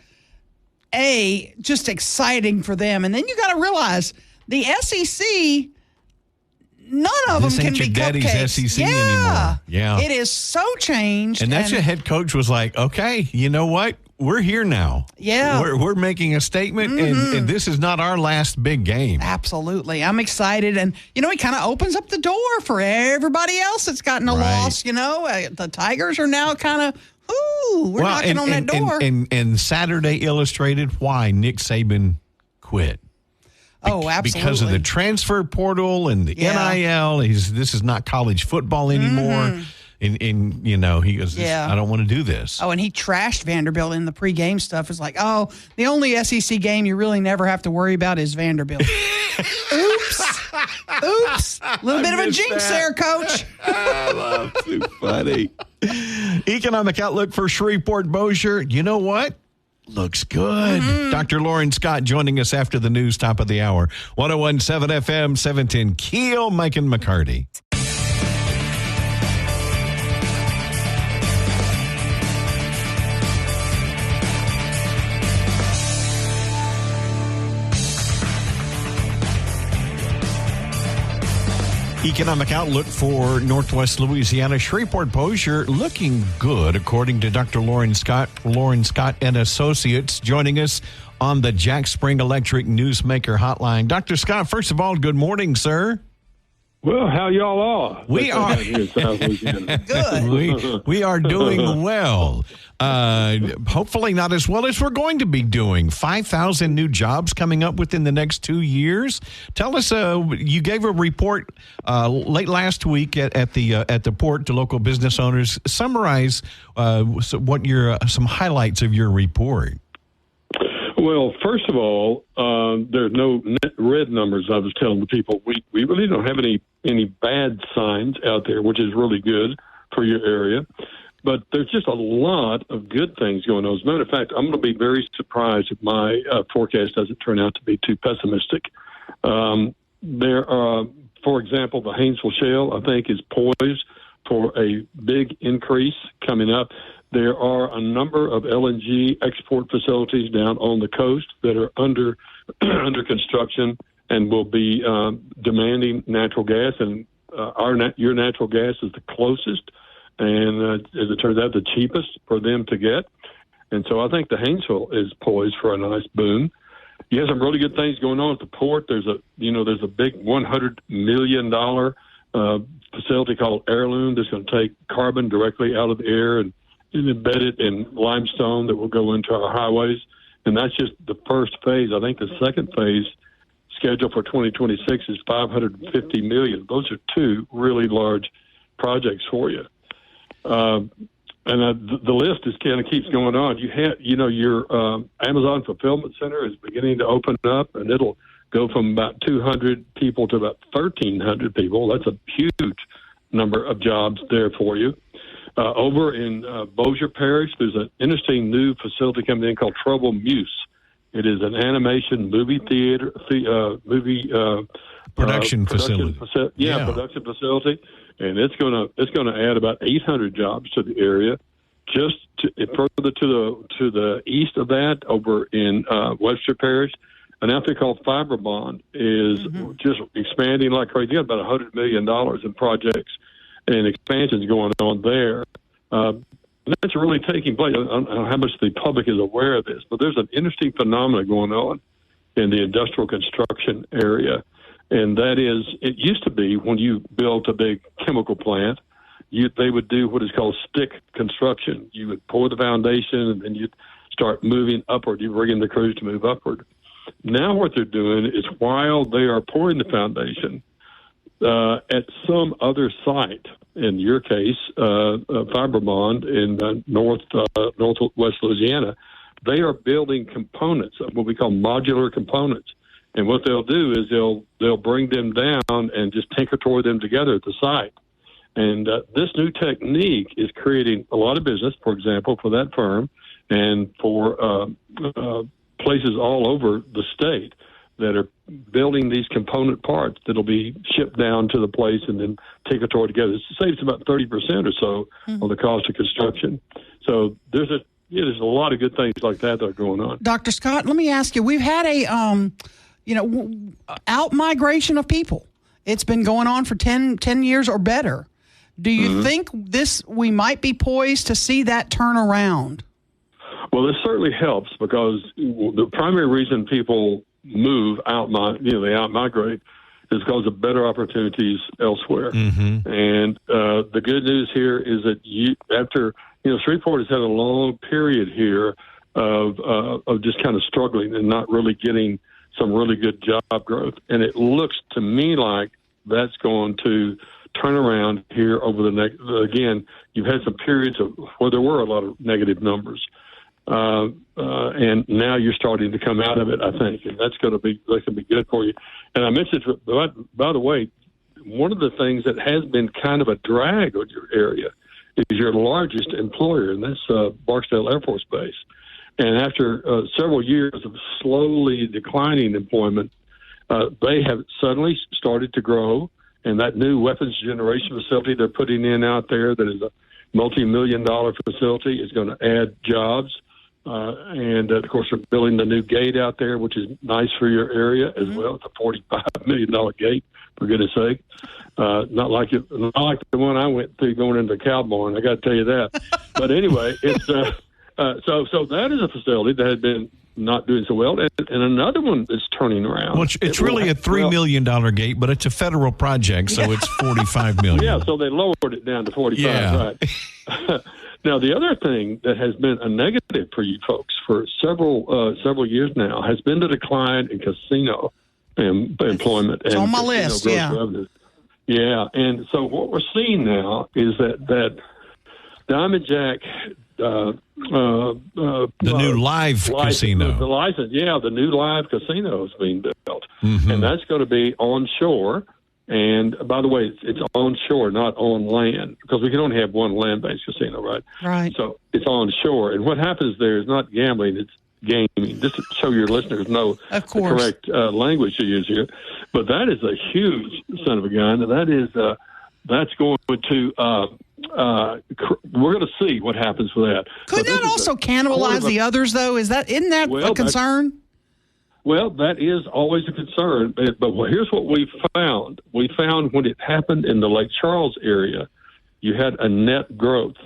D: just exciting for them. And then you got to realize, the SEC, none of them can be
C: daddy's
D: cupcakes.
C: SEC anymore. Yeah.
D: It is so changed.
C: And that's your head coach was like, okay, you know what? We're here now.
D: Yeah.
C: We're making a statement, and this is not our last big game.
D: Absolutely. I'm excited. And, he kind of opens up the door for everybody else that's gotten a loss. The Tigers are now kind of, we're knocking on that door.
C: And Saturday illustrated why Nick Saban quit.
D: Oh, absolutely.
C: Because of the transfer portal and the NIL. This is not college football anymore. And he goes, I don't want to do this.
D: Oh, and he trashed Vanderbilt in the pregame stuff. It's like, the only SEC game you really never have to worry about is Vanderbilt. Oops. A little bit of a jinx there, Coach.
C: That's too funny. Economic outlook for Shreveport, Bossier. You know what? Looks good. Dr. Lauren Scott joining us after the news, top of the hour. 101.7 FM, 710 KEEL, Mike and McCarty. Economic outlook for Northwest Louisiana. Shreveport, Bossier looking good, according to Dr. Lauren Scott. Lauren Scott and Associates joining us on the Jack Spring Electric Newsmaker Hotline. Dr. Scott, first of all, good morning, sir.
M: Well, how y'all are?
C: We are
D: good.
C: We are doing well. Hopefully not as well as we're going to be doing. 5,000 new jobs coming up within the next 2 years. Tell us, you gave a report late last week at the port to local business owners. Summarize what some highlights of your report.
M: Well, first of all, there's no net red numbers. I was telling the people we really don't have any bad signs out there, which is really good for your area. But there's just a lot of good things going on. As a matter of fact, I'm going to be very surprised if my forecast doesn't turn out to be too pessimistic. There are, for example, the Haynesville Shale, I think, is poised for a big increase coming up. There are a number of LNG export facilities down on the coast that are under construction and will be demanding natural gas. And your natural gas is the closest and, as it turns out, the cheapest for them to get. And so I think the Haynesville is poised for a nice boom. You have some really good things going on at the port. There's a big $100 million facility called Heirloom that's going to take carbon directly out of the air and embed it in limestone that will go into our highways. And that's just the first phase. I think the second phase scheduled for 2026 is $550 million. Those are two really large projects for you. And the list just kind of keeps going on. You have, your Amazon fulfillment center is beginning to open up, and it'll go from about 200 people to about 1,300 people. That's a huge number of jobs there for you. Over in Bossier Parish, there's an interesting new facility coming in called Trouble Muse. It is an animation movie theater,
C: production facility.
M: Production facility, and it's gonna add about 800 jobs to the area. Just further to the east of that, over in Webster Parish, an outfit called Fiberbond is just expanding like crazy. You got about $100 million in projects and expansions going on there. That's really taking place. I don't know how much the public is aware of this, but there's an interesting phenomenon going on in the industrial construction area. And that is, it used to be when you built a big chemical plant, they would do what is called stick construction. You would pour the foundation and then you'd start moving upward. You bring in the crews to move upward. Now what they're doing is while they are pouring the foundation, at some other site, in your case, Fiberbond in northwest Louisiana, they are building components, what we call modular components. And what they'll do is they'll bring them down and just tinker-toy them together at the site. And this new technique is creating a lot of business, for example, for that firm and for places all over the state that are building these component parts that'll be shipped down to the place and then tinker-toy together. It saves about 30% or so on the cost of construction. So there's a lot of good things like that are going on.
D: Dr. Scott, let me ask you, we've had a out-migration of people. It's been going on for 10 years or better. Do you think we might be poised to see that turn around?
M: Well, this certainly helps because the primary reason people move they out-migrate is because of better opportunities elsewhere. And the good news here is that Shreveport has had a long period here of just kind of struggling and not really getting some really good job growth. And it looks to me like that's going to turn around here over the next, again, you've had some periods where there were a lot of negative numbers. And now you're starting to come out of it, I think, and that's going to be good for you. And I mentioned, by the way, one of the things that has been kind of a drag on your area is your largest employer, and that's Barksdale Air Force Base. And after several years of slowly declining employment, they have suddenly started to grow. And that new weapons generation facility they're putting in out there, that is a multi-million-dollar facility, is going to add jobs. And, of course, they're building the new gate out there, which is nice for your area as well. It's a $45 million gate, for goodness sake. Not like the one I went through going into Cow Barn, I got to tell you that. But anyway, it's so that is a facility that had been not doing so well. And another one that's turning around.
C: Well, it's really a $3 million gate, but it's a federal project, so it's $45 million.
M: Yeah, so they lowered it down to 45, right? Now, the other thing that has been a negative for you folks for several years now has been the decline in casino employment.
D: It's on my list,
M: revenues. Yeah, and so what we're seeing now is that Diamond Jack,
C: the new live casino,
M: the license, the new live casino is being built, and that's going to be onshore. And by the way, it's onshore, not on land, because we can only have one land-based casino, right?
D: Right.
M: So it's onshore, and what happens there is not gambling; it's gaming. Just to show your listeners know the correct language to use here. But that is a huge son of a gun, and that's going to. We're going to see what happens with that.
D: Could that also cannibalize the others, though? Isn't that a concern?
M: Well, that is always a concern. But here's what we found. We found when it happened in the Lake Charles area, you had a net growth.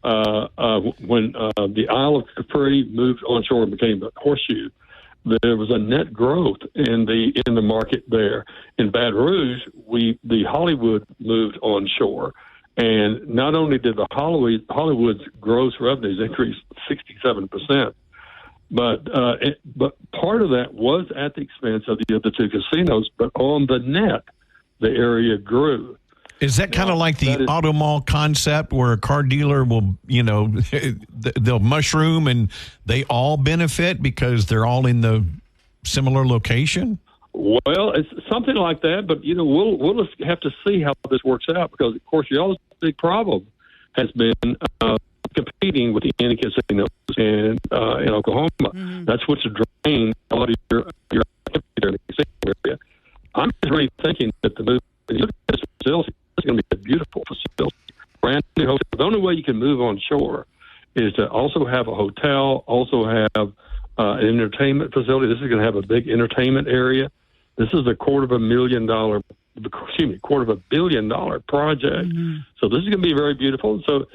M: When the Isle of Capri moved onshore and became a horseshoe, there was a net growth in the market there. In Baton Rouge, the Hollywood moved onshore. And not only did the Hollywood's gross revenues increase 67%, but part of that was at the expense of the other two casinos. But on the net, the area grew.
C: Is that kind of like the auto mall concept where a car dealer will, they'll mushroom and they all benefit because they're all in the similar location?
M: Well, it's something like that, but we'll just have to see how this works out because, of course, y'all's big problem has been competing with the Indian casinos in Oklahoma. Mm-hmm. That's what's drained a lot of your activity in the casino area. I'm just really thinking that the move to this facility is going to be a beautiful facility, brand new hotel. The only way you can move on shore is to also have a hotel, also have an entertainment facility. This is going to have a big entertainment area. This is a $250 million project. Mm-hmm. So this is going to be very beautiful. So,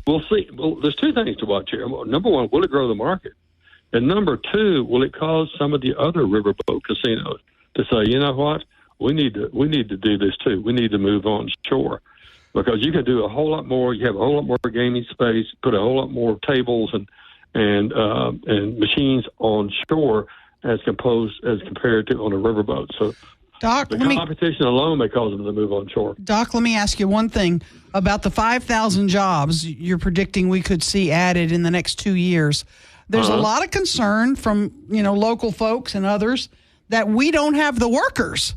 M: we'll see. Well, there's two things to watch here. Number one, will it grow the market? And number two, will it cause some of the other riverboat casinos to say, you know what, we need to do this too. We need to move on shore because you can do a whole lot more. You have a whole lot more gaming space, put a whole lot more tables and machines on shore as compared to on a riverboat. So
D: Doc,
M: the competition alone may cause them to move on shore.
D: Doc, let me ask you one thing about the 5,000 jobs you're predicting we could see added in the next 2 years. There's a lot of concern from, local folks and others that we don't have the workers.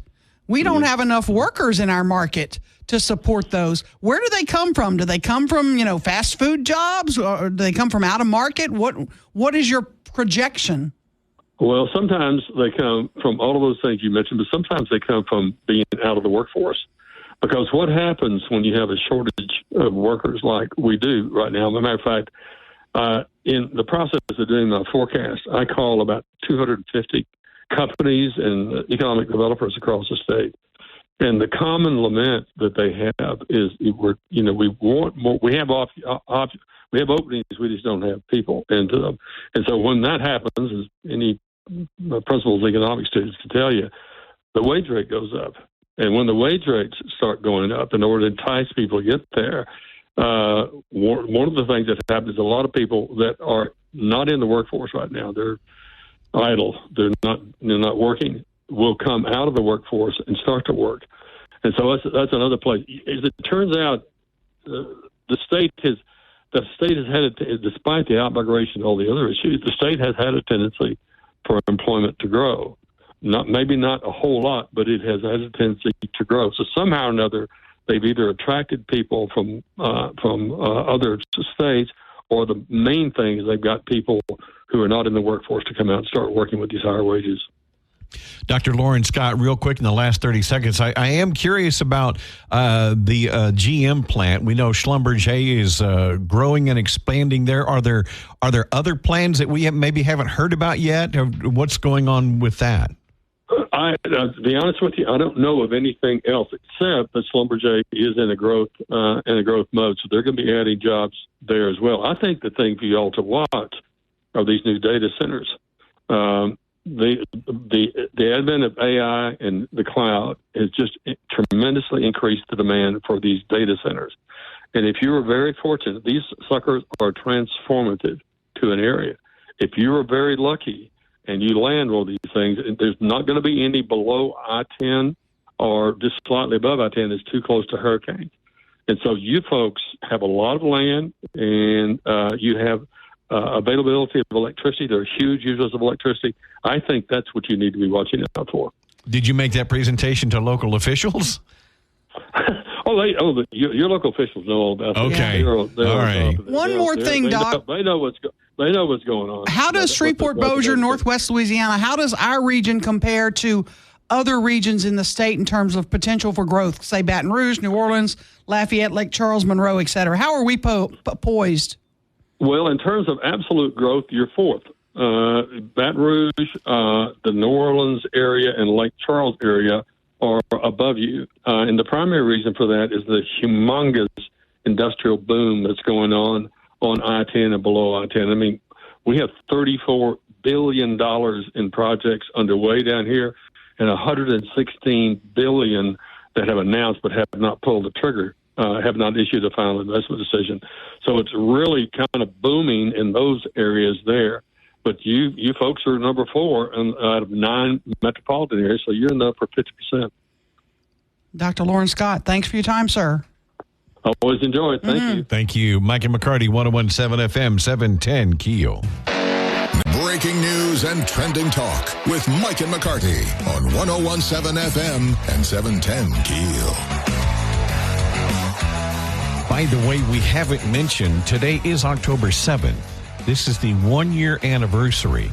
D: We don't have enough workers in our market to support those. Where do they come from? Do they come from, fast food jobs or do they come from out of market? What is your projection?
M: Well, sometimes they come from all of those things you mentioned, but sometimes they come from being out of the workforce. Because what happens when you have a shortage of workers like we do right now? As a matter of fact, in the process of doing my forecast, I call about 250 companies and economic developers across the state. And the common lament that they have is we want more. We have openings, we just don't have people into them. And so when that happens, as any principles of economic students can tell you, the wage rate goes up. And when the wage rates start going up, in order to entice people to get there, one of the things that happens is a lot of people that are not in the workforce right now, they're idle, they're not working, will come out of the workforce and start to work. And so that's another place. As it turns out, the state has had, despite the outmigration and all the other issues, the state has had a tendency for employment to grow. Maybe not a whole lot, but it has had a tendency to grow. So somehow or another, they've either attracted people from other states, or the main thing is they've got people who are not in the workforce to come out and start working with these higher wages.
C: Dr. Lauren Scott, real quick in the last 30 seconds, I am curious about the GM plant. We know Schlumberger is growing and expanding there. Are there other plans that we maybe haven't heard about yet? Or what's going on with that?
M: To be honest with you, I don't know of anything else except that Schlumberger is in a growth mode, so they're going to be adding jobs there as well. I think the thing for you all to watch are these new data centers. The advent of AI and the cloud has just tremendously increased the demand for these data centers. And if you are very fortunate, these suckers are transformative to an area. If you are very lucky and you land one of these things, there's not going to be any below I-10 or just slightly above I-10 that's too close to hurricanes. And so you folks have a lot of land, and you have availability of electricity. They're huge users of electricity. I think that's what you need to be watching out for.
C: Did you make that presentation to local officials?
M: Your local officials know all about that.
C: Okay. All right.
D: One more thing, Doc.
M: They know what's going on.
D: How does Shreveport, Bossier, Northwest Louisiana, how does our region compare to other regions in the state in terms of potential for growth? Say Baton Rouge, New Orleans, Lafayette, Lake Charles, Monroe, et cetera. How are we poised?
M: Well, in terms of absolute growth, you're fourth. Baton Rouge, the New Orleans area, and Lake Charles area are above you. And the primary reason for that is the humongous industrial boom that's going on I-10 and below I-10. I mean, we have $34 billion in projects underway down here and $116 billion that have announced but have not pulled the trigger, have not issued a final investment decision. So it's really kind of booming in those areas there. But you folks are number 4 out of 9 metropolitan areas, so you're in the upper 50%.
D: Dr. Lauren Scott, thanks for your time, sir.
M: I always enjoy it. Thank you.
C: Thank you. Mike and McCarty, 101.7 FM, 710 KEEL.
A: breaking news and trending talk with Mike and McCarty on 101.7 FM and 710 KEEL.
C: By the way, we haven't mentioned, today is October 7th. This is the 1-year anniversary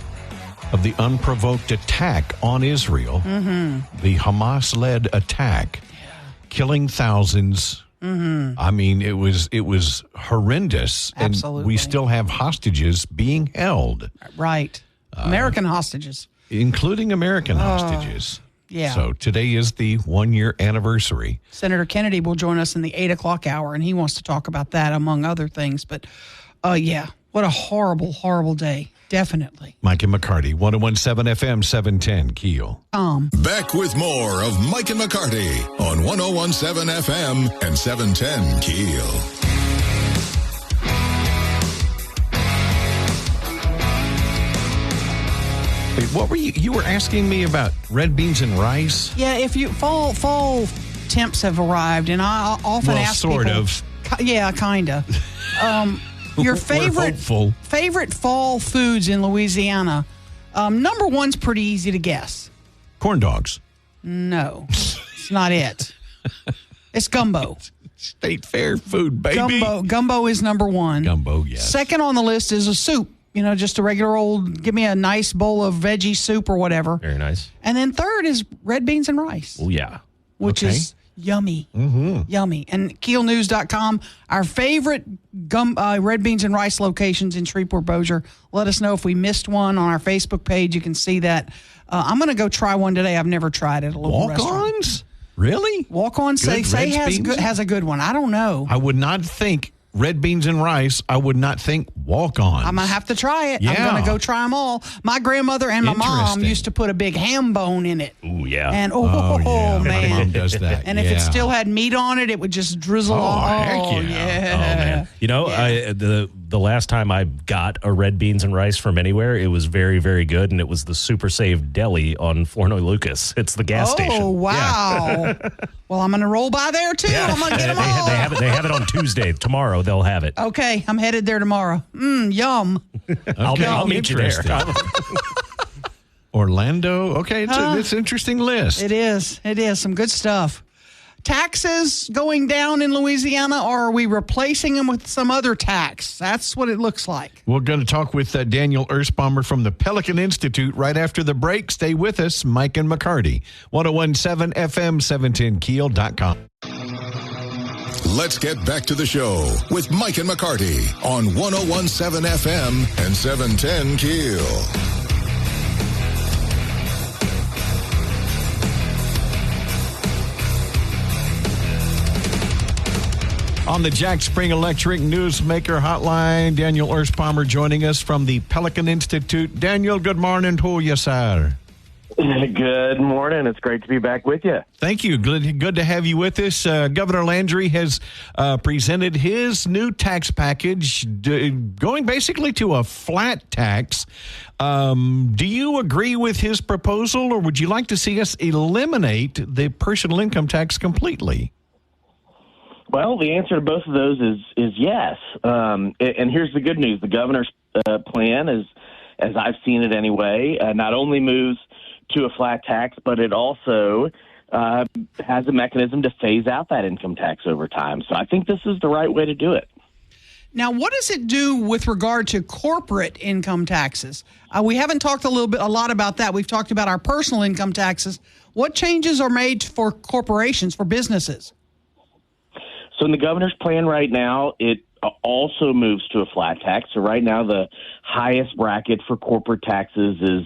C: of the unprovoked attack on Israel, the Hamas-led attack, killing thousands. I mean, it was horrendous.
D: Absolutely.
C: And we still have hostages being held.
D: Right. American hostages.
C: Including American hostages.
D: Yeah.
C: So today is the 1-year anniversary.
D: Senator Kennedy will join us in the 8 o'clock hour, and he wants to talk about that, among other things. But, yeah, what a horrible, horrible day. Definitely.
C: Mike and McCarty, 101.7 FM, 710 KEEL.
A: Back with more of Mike and McCarty on 101.7 FM and 710 KEEL.
C: Wait, what were you were asking me about red beans and rice?
D: Yeah, if you fall temps have arrived, and I often ask
C: sort
D: people.
C: of.
D: Yeah, kind of. Your favorite fall foods in Louisiana. Number one's pretty easy to guess.
C: Corn dogs.
D: No, it's not it. It's gumbo.
C: State fair food, baby.
D: Gumbo is number one.
C: Gumbo, yes.
D: Second on the list is a soup. Just a regular old, give me a nice bowl of veggie soup or whatever.
F: Very nice.
D: And then third is red beans and rice.
F: Oh, yeah.
D: Which is yummy. Yummy. And KEELnews.com, our favorite red beans and rice locations in Shreveport, Bossier. Let us know if we missed one on our Facebook page. You can see that. I'm going to go try one today. I've never tried it at a local restaurant.
C: Walk-ons? Really?
D: Walk-ons say has a good one. I don't know.
C: I would not think red beans and rice. I would not think walk-ons.
D: I'm going to have to try it.
C: Yeah.
D: I'm going to go try them all. My grandmother and my mom used to put a big ham bone in it.
F: Ooh, yeah.
D: And
C: yeah.
D: man.
C: My mom does that.
D: And if it still had meat on it, it would just drizzle on.
C: Heck yeah.
F: Oh, man. The last time I got a red beans and rice from anywhere, it was very, very good, and it was the Super Save Deli on Flournoy Lucas. It's the gas station.
D: Oh, wow. Yeah. Well, I'm going to roll by there, too.
F: Yeah.
D: I'm going to get them all.
F: They have it on Tuesday. Tomorrow they'll have it.
D: Okay, I'm headed there tomorrow. Yum.
F: I'll meet you there.
C: Orlando. Okay, it's an interesting list.
D: It is. Some good stuff. Taxes going down in Louisiana, or are we replacing them with some other tax? That's what it looks like.
C: We're going to talk with Daniel Erspamer from the Pelican Institute right after the break. Stay with us, Mike and McCarty. 101.7 FM, 710KEEL.com.
A: Let's get back to the show with Mike and McCarty on 101.7 FM and 710 KEEL.
C: On the Jack Spring Electric Newsmaker Hotline, Daniel Erspamer joining us from the Pelican Institute. Daniel, good morning to you, sir.
N: Good morning. It's great to be back with you.
C: Thank you. Good to have you with us. Governor Landry has presented his new tax package, going basically to a flat tax. Do you agree with his proposal, or would you like to see us eliminate the personal income tax completely?
N: Well, the answer to both of those is yes. And here's the good news. The governor's plan, as I've seen it anyway, not only moves to a flat tax, but it also has a mechanism to phase out that income tax over time. So I think this is the right way to do it.
D: Now, what does it do with regard to corporate income taxes? We haven't talked a lot about that. We've talked about our personal income taxes. What changes are made for corporations, for businesses?
N: So in the governor's plan right now, it also moves to a flat tax. So right now, the highest bracket for corporate taxes is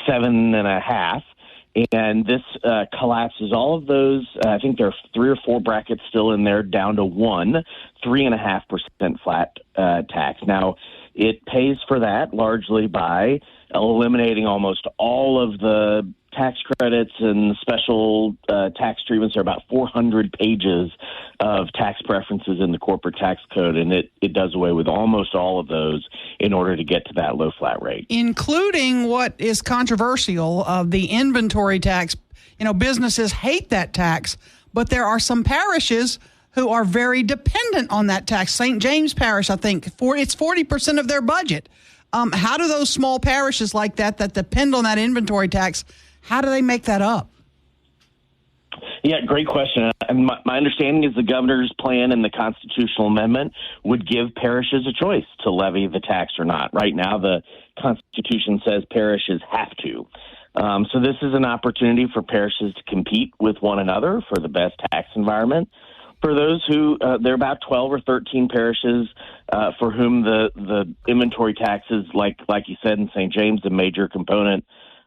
N: 7.5%. And this collapses all of those. I think there are 3 or 4 brackets still in there, down to 3.5% flat tax. Now, it pays for that largely by eliminating almost all of the tax credits and special tax treatments. There are about 400 pages of tax preferences in the corporate tax code, and it does away with almost all of those in order to get to that low flat rate.
D: Including what is controversial of the inventory tax. Businesses hate that tax, but there are some parishes who are very dependent on that tax. St. James Parish, I think, it's 40% of their budget. How do those small parishes like that depend on that inventory tax, how do they make that up?
N: Yeah, great question. And my understanding is the governor's plan and the constitutional amendment would give parishes a choice to levy the tax or not. Right now, the Constitution says parishes have to. So this is an opportunity for parishes to compete with one another for the best tax environment. For those who, there are about 12 or 13 parishes for whom the inventory taxes, like you said in St. James, a major component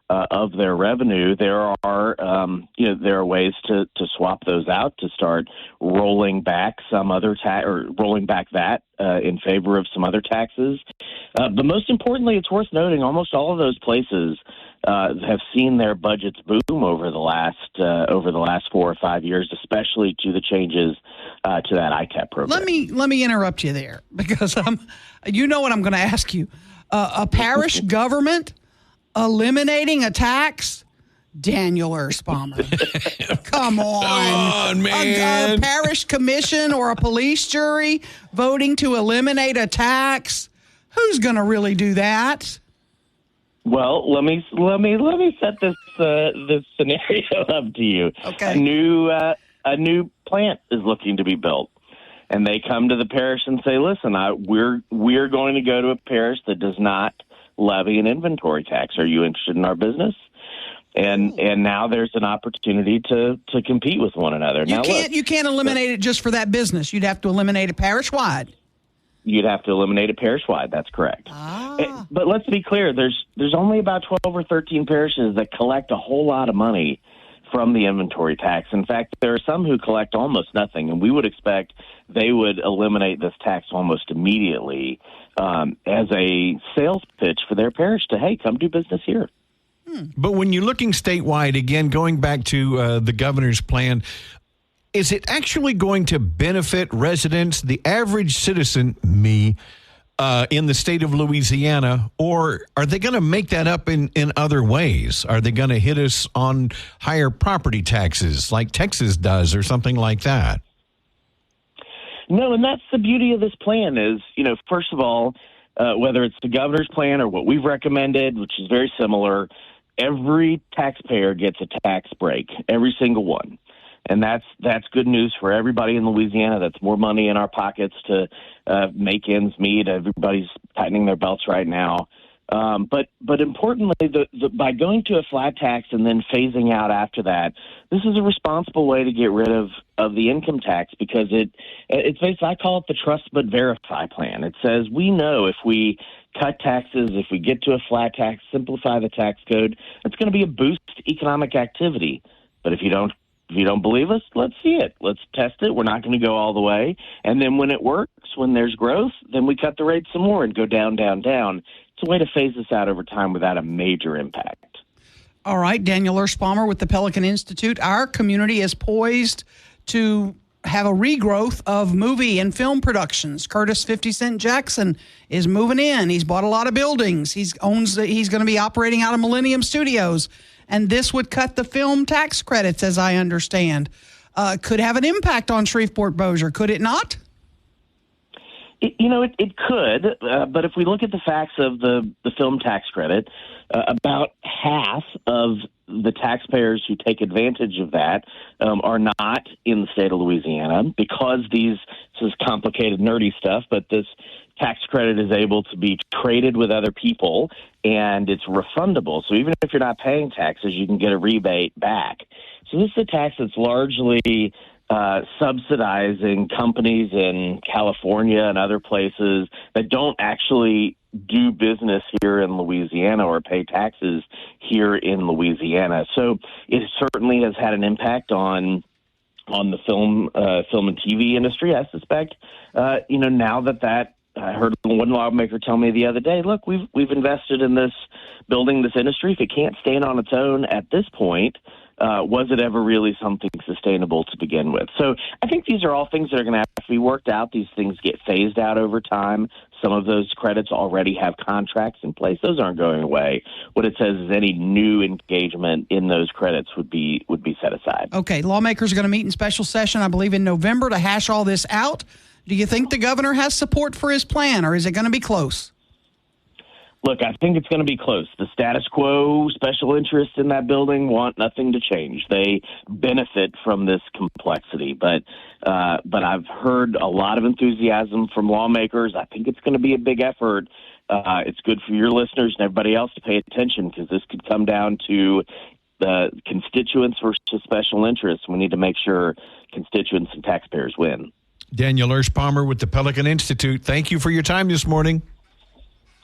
N: of their revenue. There are ways to swap those out, to start rolling back some other rolling back that in favor of some other taxes. But most importantly, it's worth noting almost all of those places have seen their budgets boom over the last 4 or 5 years, especially to the changes to that ITEP program.
D: Let me interrupt you there, because you know what I'm going to ask you. A parish government eliminating a tax? Daniel Earspalmer. Come on,
C: man.
D: A parish commission or a police jury voting to eliminate a tax? Who's going to really do that?
N: Well, let me set this scenario up to you.
D: Okay.
N: A new plant is looking to be built, and they come to the parish and say, "Listen, we're going to go to a parish that does not levy an inventory tax. Are you interested in our business?" And now there's an opportunity to compete with one another.
D: You can't eliminate it just for that business. You'd have to eliminate it parish-wide.
N: You'd have to eliminate it parish-wide. That's correct. But let's be clear. There's only about 12 or 13 parishes that collect a whole lot of money from the inventory tax. In fact, there are some who collect almost nothing, and we would expect they would eliminate this tax almost immediately as a sales pitch for their parish to, hey, come do business here.
C: But when you're looking statewide, again, going back to the governor's plan, is it actually going to benefit residents, the average citizen, me, in the state of Louisiana, or are they going to make that up in other ways? Are they going to hit us on higher property taxes like Texas does or something like that?
N: No, and that's the beauty of this plan is, first of all, whether it's the governor's plan or what we've recommended, which is very similar, every taxpayer gets a tax break, every single one. And that's good news for everybody in Louisiana. That's more money in our pockets to make ends meet. Everybody's tightening their belts right now. But importantly, by going to a flat tax and then phasing out after that, this is a responsible way to get rid of the income tax, because it's basically, I call it the trust but verify plan. It says we know if we cut taxes, if we get to a flat tax, simplify the tax code, it's going to be a boost to economic activity. But if you don't believe us, let's see it. Let's test it. We're not going to go all the way. And then when it works, when there's growth, then we cut the rate some more and go down, down, down. It's a way to phase this out over time without a major impact.
D: All right, Daniel Earspalmer with the Pelican Institute. Our community is poised to have a regrowth of movie and film productions. Curtis 50 Cent Jackson is moving in. He's bought a lot of buildings. He's going to be operating out of Millennium Studios. And this would cut the film tax credits, as I understand. Could have an impact on Shreveport Bossier, could it not?
N: It could, but if we look at the facts of the film tax credit, about half of the taxpayers who take advantage of that are not in the state of Louisiana, because this is complicated, nerdy stuff, but this tax credit is able to be traded with other people, and it's refundable. So even if you're not paying taxes, you can get a rebate back. So this is a tax that's largely subsidizing companies in California and other places that don't actually do business here in Louisiana or pay taxes here in Louisiana. So it certainly has had an impact on the film and TV industry, I suspect. Now that I heard one lawmaker tell me the other day, look, we've invested in building this industry. If it can't stand on its own at this point, was it ever really something sustainable to begin with? So I think these are all things that are going to have to be worked out. These things get phased out over time. Some of those credits already have contracts in place. Those aren't going away. What it says is any new engagement in those credits would be set aside.
D: Okay, lawmakers are going to meet in special session, I believe, in November to hash all this out. Do you think the governor has support for his plan, or is it going to be close?
N: Look, I think it's going to be close. The status quo special interests in that building want nothing to change. They benefit from this complexity. But I've heard a lot of enthusiasm from lawmakers. I think it's going to be a big effort. It's good for your listeners and everybody else to pay attention, because this could come down to the constituents versus special interests. We need to make sure constituents and taxpayers win.
C: Daniel Ersh-Palmer with the Pelican Institute. Thank you for your time this morning.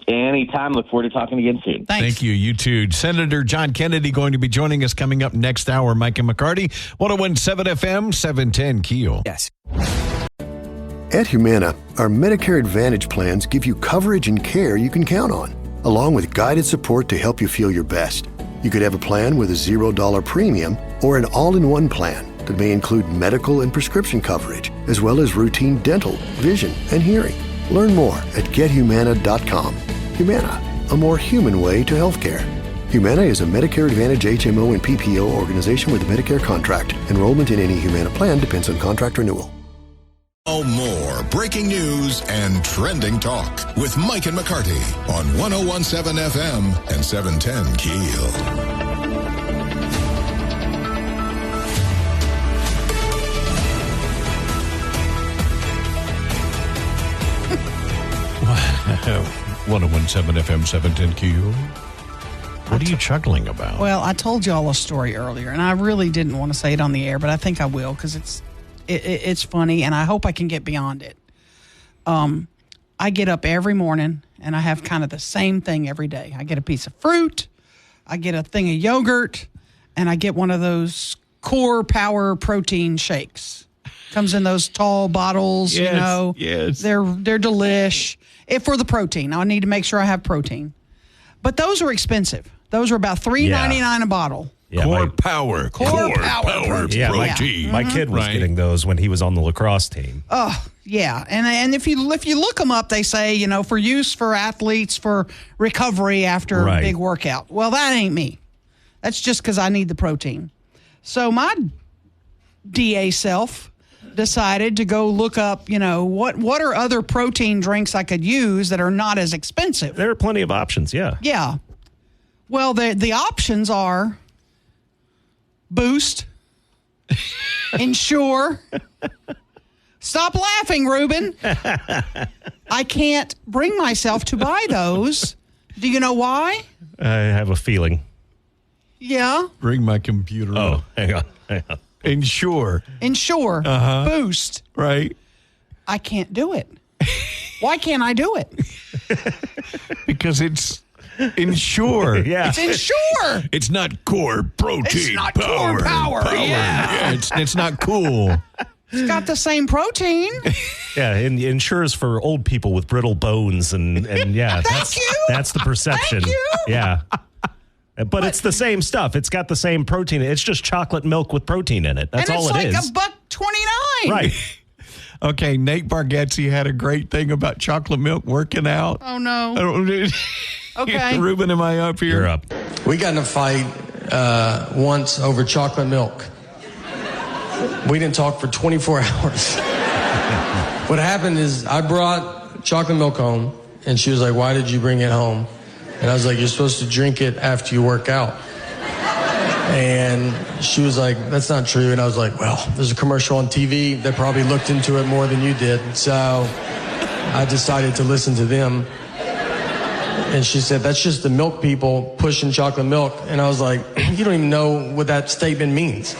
N: Anytime. Look forward to talking again soon.
D: Thanks.
C: Thank you. You too. Senator John Kennedy going to be joining us coming up next hour. Mike and McCarty, 101.7 FM, 710 KEEL.
O: Yes.
B: At Humana, our Medicare Advantage plans give you coverage and care you can count on, along with guided support to help you feel your best. You could have a plan with a $0 premium or an all-in-one plan that may include medical and prescription coverage, as well as routine dental, vision, and hearing. Learn more at gethumana.com. Humana, a more human way to healthcare. Humana is a Medicare Advantage HMO and PPO organization with a Medicare contract. Enrollment in any Humana plan depends on contract renewal.
A: Oh, more breaking news and trending talk with Mike and McCarty on 101.7 FM and 710 KEEL.
C: Uh, 101.7 FM, 710 KEEL. What are you chuckling about?
D: Well, I told y'all a story earlier, and I really didn't want to say it on the air, but I think I will, because it's funny, and I hope I can get beyond it. I get up every morning, and I have kind of the same thing every day. I get a piece of fruit, I get a thing of yogurt, and I get one of those Core Power protein shakes. Comes in those tall bottles,
C: Yes,
D: you know.
C: yes.
D: They're delish. For the protein, I need to make sure I have protein. But those are expensive. Those are about $3.99 a bottle.
F: Yeah,
C: Core Power
F: Yeah,
C: protein.
F: my kid was getting those when he was on the lacrosse team.
D: Oh, yeah. And if you look them up, they say, you know, for use for athletes for recovery after a big workout. Well, that ain't me. That's just because I need the protein. So my DA self decided to go look up, you know, what are other protein drinks I could use that are not as expensive.
F: There are plenty of options, yeah.
D: Yeah. Well, the options are Boost, Ensure. Stop laughing, Ruben. I can't bring myself to buy those. Do you know why?
F: I have a feeling.
D: Yeah.
C: Bring my computer up.
F: Hang on.
C: Ensure.
D: Boost.
C: Right.
D: I can't do it. Why can't I do it?
C: Because it's Ensure.
F: Yeah.
D: It's Ensure.
C: It's not Core Protein.
D: It's not Core Power. Yeah.
C: It's not cool.
D: It's got the same protein.
F: Yeah, and Ensure's for old people with brittle bones, and yeah, that's the perception.
D: Thank you.
F: Yeah. But it's the same stuff. It's got the same protein. It's just chocolate milk with protein in it. That's all it is.
D: And it's like $1.29.
F: Right.
C: Okay, Nate Bargatze had a great thing about chocolate milk working out.
D: Oh, no. Okay.
C: Ruben, am I up here?
F: You're up.
P: We got in a fight once over chocolate milk. We didn't talk for 24 hours. What happened is I brought chocolate milk home, and she was like, "Why did you bring it home?" And I was like, "You're supposed to drink it after you work out." And she was like, "That's not true." And I was like, "Well, there's a commercial on TV that probably looked into it more than you did." So I decided to listen to them. And she said, "That's just the milk people pushing chocolate milk." And I was like, "You don't even know what that statement means.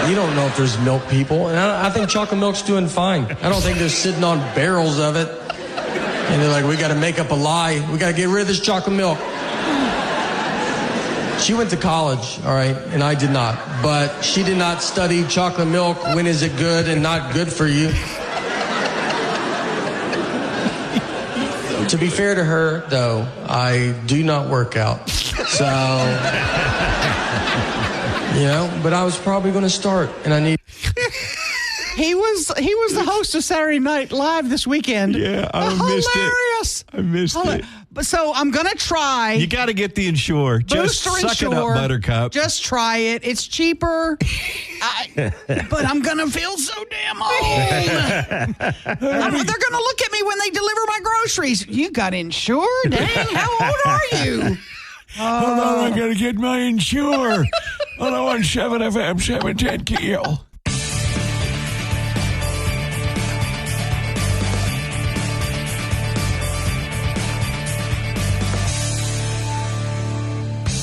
P: You don't know if there's milk people." And I think chocolate milk's doing fine. I don't think they're sitting on barrels of it. And they're like, "We got to make up a lie. We got to get rid of this chocolate milk." She went to college, all right, and I did not. But she did not study chocolate milk. When is it good and not good for you? To be fair to her, though, I do not work out. So, you know, but I was probably going to start, and I need...
D: He was the host of Saturday Night Live this weekend.
C: Yeah, I missed it.
D: Hilarious.
C: I missed it.
D: So I'm going to try.
C: You got to get the Insure. Just
D: Booster
C: suck it
D: Insure.
C: up, Buttercup.
D: Just try it. It's cheaper. But I'm going to feel so damn old. They're going to look at me when they deliver my groceries. You got Insure? Dang, how old are you?
C: Hold on, I got to get my Insure. On 17 FM, 710 KEEL.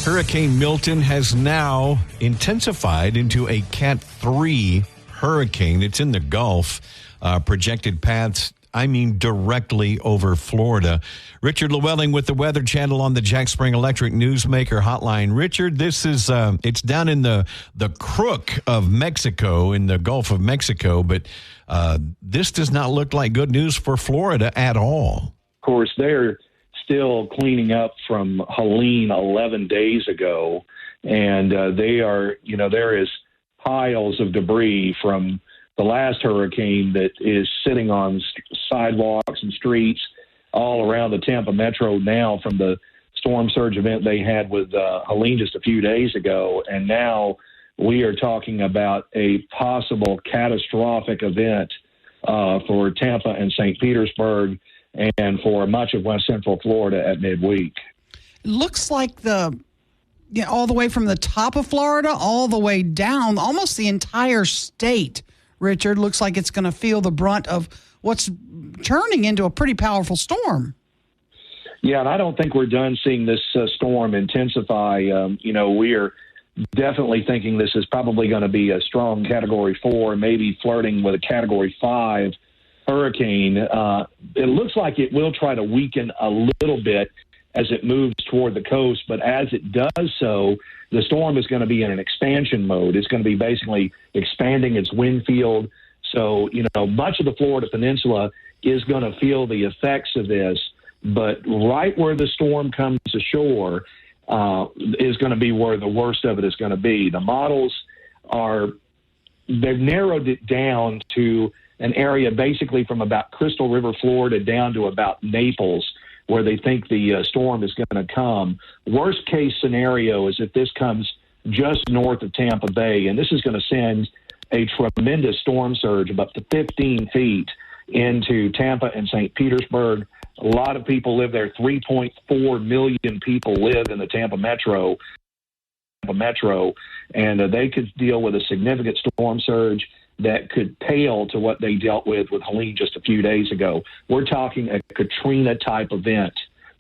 C: Hurricane Milton has now intensified into a Cat 3 hurricane. It's in the Gulf. Projected paths, directly over Florida. Richard Llewellyn with the Weather Channel on the Jack Spring Electric Newsmaker Hotline. Richard, this is it's down in the crook of Mexico, in the Gulf of Mexico, but this does not look like good news for Florida at all.
H: Of course, they're still cleaning up from Helene 11 days ago, and they are, there is piles of debris from the last hurricane that is sitting on sidewalks and streets all around the Tampa metro now from the storm surge event they had with Helene just a few days ago. And now we are talking about a possible catastrophic event for Tampa and St. Petersburg and for much of West Central Florida at midweek.
D: It looks like all the way from the top of Florida all the way down, almost the entire state, Richard, looks like it's going to feel the brunt of what's turning into a pretty powerful storm.
H: Yeah, and I don't think we're done seeing this storm intensify. We are definitely thinking this is probably going to be a strong Category 4, maybe flirting with a Category 5 hurricane. It looks like it will try to weaken a little bit as it moves toward the coast, but as it does so, the storm is going to be in an expansion mode. It's going to be basically expanding its wind field. So, much of the Florida Peninsula is going to feel the effects of this, but right where the storm comes ashore is going to be where the worst of it is going to be. The models they've narrowed it down to an area basically from about Crystal River, Florida, down to about Naples, where they think the storm is going to come. Worst case scenario is if this comes just north of Tampa Bay, and this is going to send a tremendous storm surge of up to 15 feet into Tampa and St. Petersburg. A lot of people live there. 3.4 million people live in the Tampa metro, and they could deal with a significant storm surge that could pale to what they dealt with Helene just a few days ago. We're talking a Katrina-type event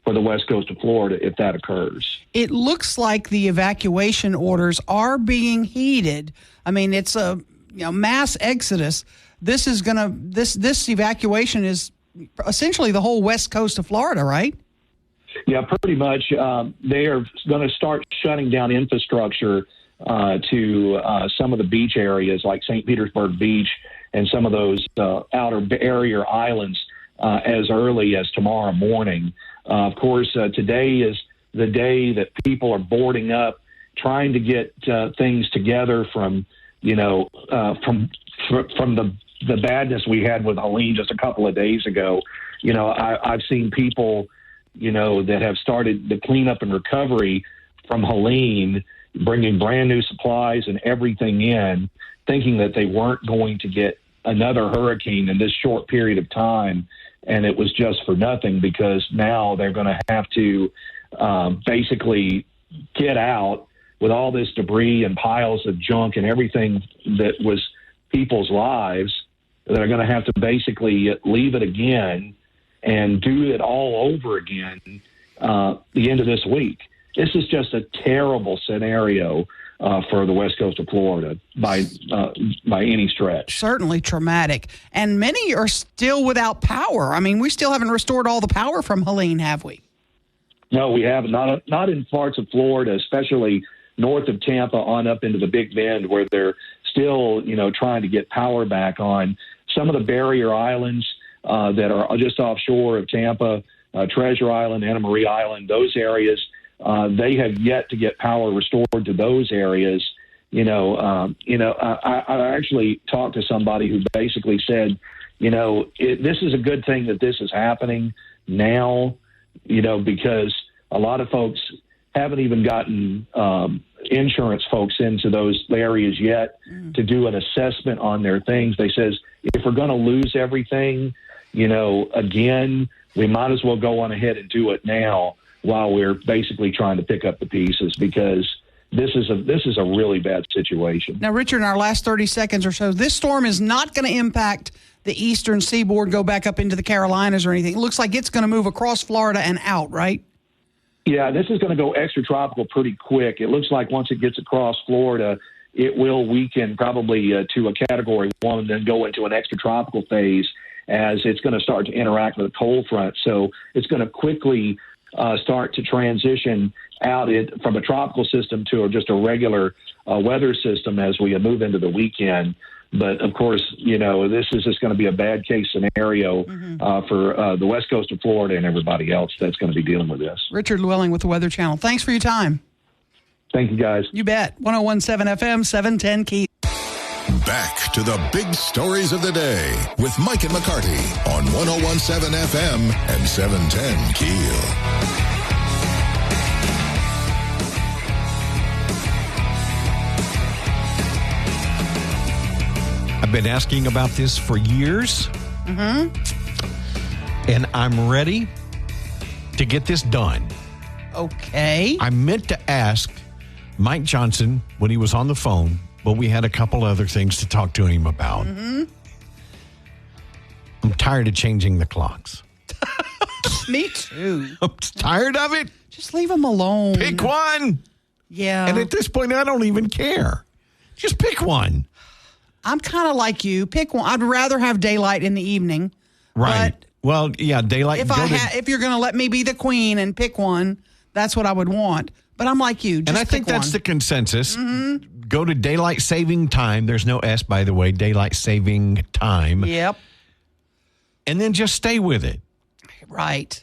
H: for the west coast of Florida if that occurs.
D: It looks like the evacuation orders are being heeded. It's a mass exodus. This evacuation is essentially the whole west coast of Florida, right?
H: Yeah, pretty much. They are going to start shutting down infrastructure to some of the beach areas like St. Petersburg Beach and some of those outer barrier islands as early as tomorrow morning. Of course, today is the day that people are boarding up, trying to get things together from the badness we had with Helene just a couple of days ago. I've seen people, that have started the cleanup and recovery from Helene, bringing brand new supplies and everything in, thinking that they weren't going to get another hurricane in this short period of time. And it was just for nothing, because now they're going to have to basically get out with all this debris and piles of junk and everything that was people's lives. They're going to have to basically leave it again and do it all over again the end of this week. This is just a terrible scenario for the west coast of Florida by any stretch.
D: Certainly traumatic. And many are still without power. We still haven't restored all the power from Helene, have we?
H: No, we haven't. Not in parts of Florida, especially north of Tampa on up into the Big Bend, where they're still, trying to get power back on. Some of the barrier islands that are just offshore of Tampa, Treasure Island, Anna Maria Island, those areas, they have yet to get power restored to those areas. I actually talked to somebody who basically said, this is a good thing that this is happening now, because a lot of folks haven't even gotten insurance folks into those areas yet to do an assessment on their things. They says, if we're going to lose everything, again, we might as well go on ahead and do it now while we're basically trying to pick up the pieces, because this is a really bad situation.
D: Now, Richard, in our last 30 seconds or so, this storm is not going to impact the eastern seaboard, go back up into the Carolinas or anything. It looks like it's going to move across Florida and out, right?
H: Yeah, this is going to go extratropical pretty quick. It looks like once it gets across Florida, it will weaken probably to a Category 1 and then go into an extratropical phase as it's going to start to interact with a cold front. So it's going to quickly start to transition out from a tropical system to just a regular weather system as we move into the weekend. But, of course, this is just going to be a bad case scenario for the west coast of Florida and everybody else that's going to be dealing with this.
D: Richard Llewellyn with the Weather Channel. Thanks for your time.
H: Thank you, guys.
D: You bet. 101.7 FM, 710 KEEL.
A: Back to the big stories of the day with Mike and McCarty on 101.7 FM and 710 KEEL.
C: I've been asking about this for years, and I'm ready to get this done.
D: Okay.
C: I meant to ask Mike Johnson when he was on the phone, but we had a couple other things to talk to him about. I'm tired of changing the clocks.
D: Me too.
C: I'm tired of it.
D: Just leave them alone.
C: Pick one.
D: Yeah.
C: And at this point, I don't even care. Just pick one.
D: I'm kind of like you. Pick one. I'd rather have daylight in the evening.
C: Right.
D: But
C: well, yeah, daylight.
D: If you're going to let me be the queen and pick one, that's what I would want. But I'm like you. Just
C: and I think that's the consensus. Go to daylight saving time. There's no S, by the way. Daylight saving time.
D: Yep.
C: And then just stay with it.
D: Right.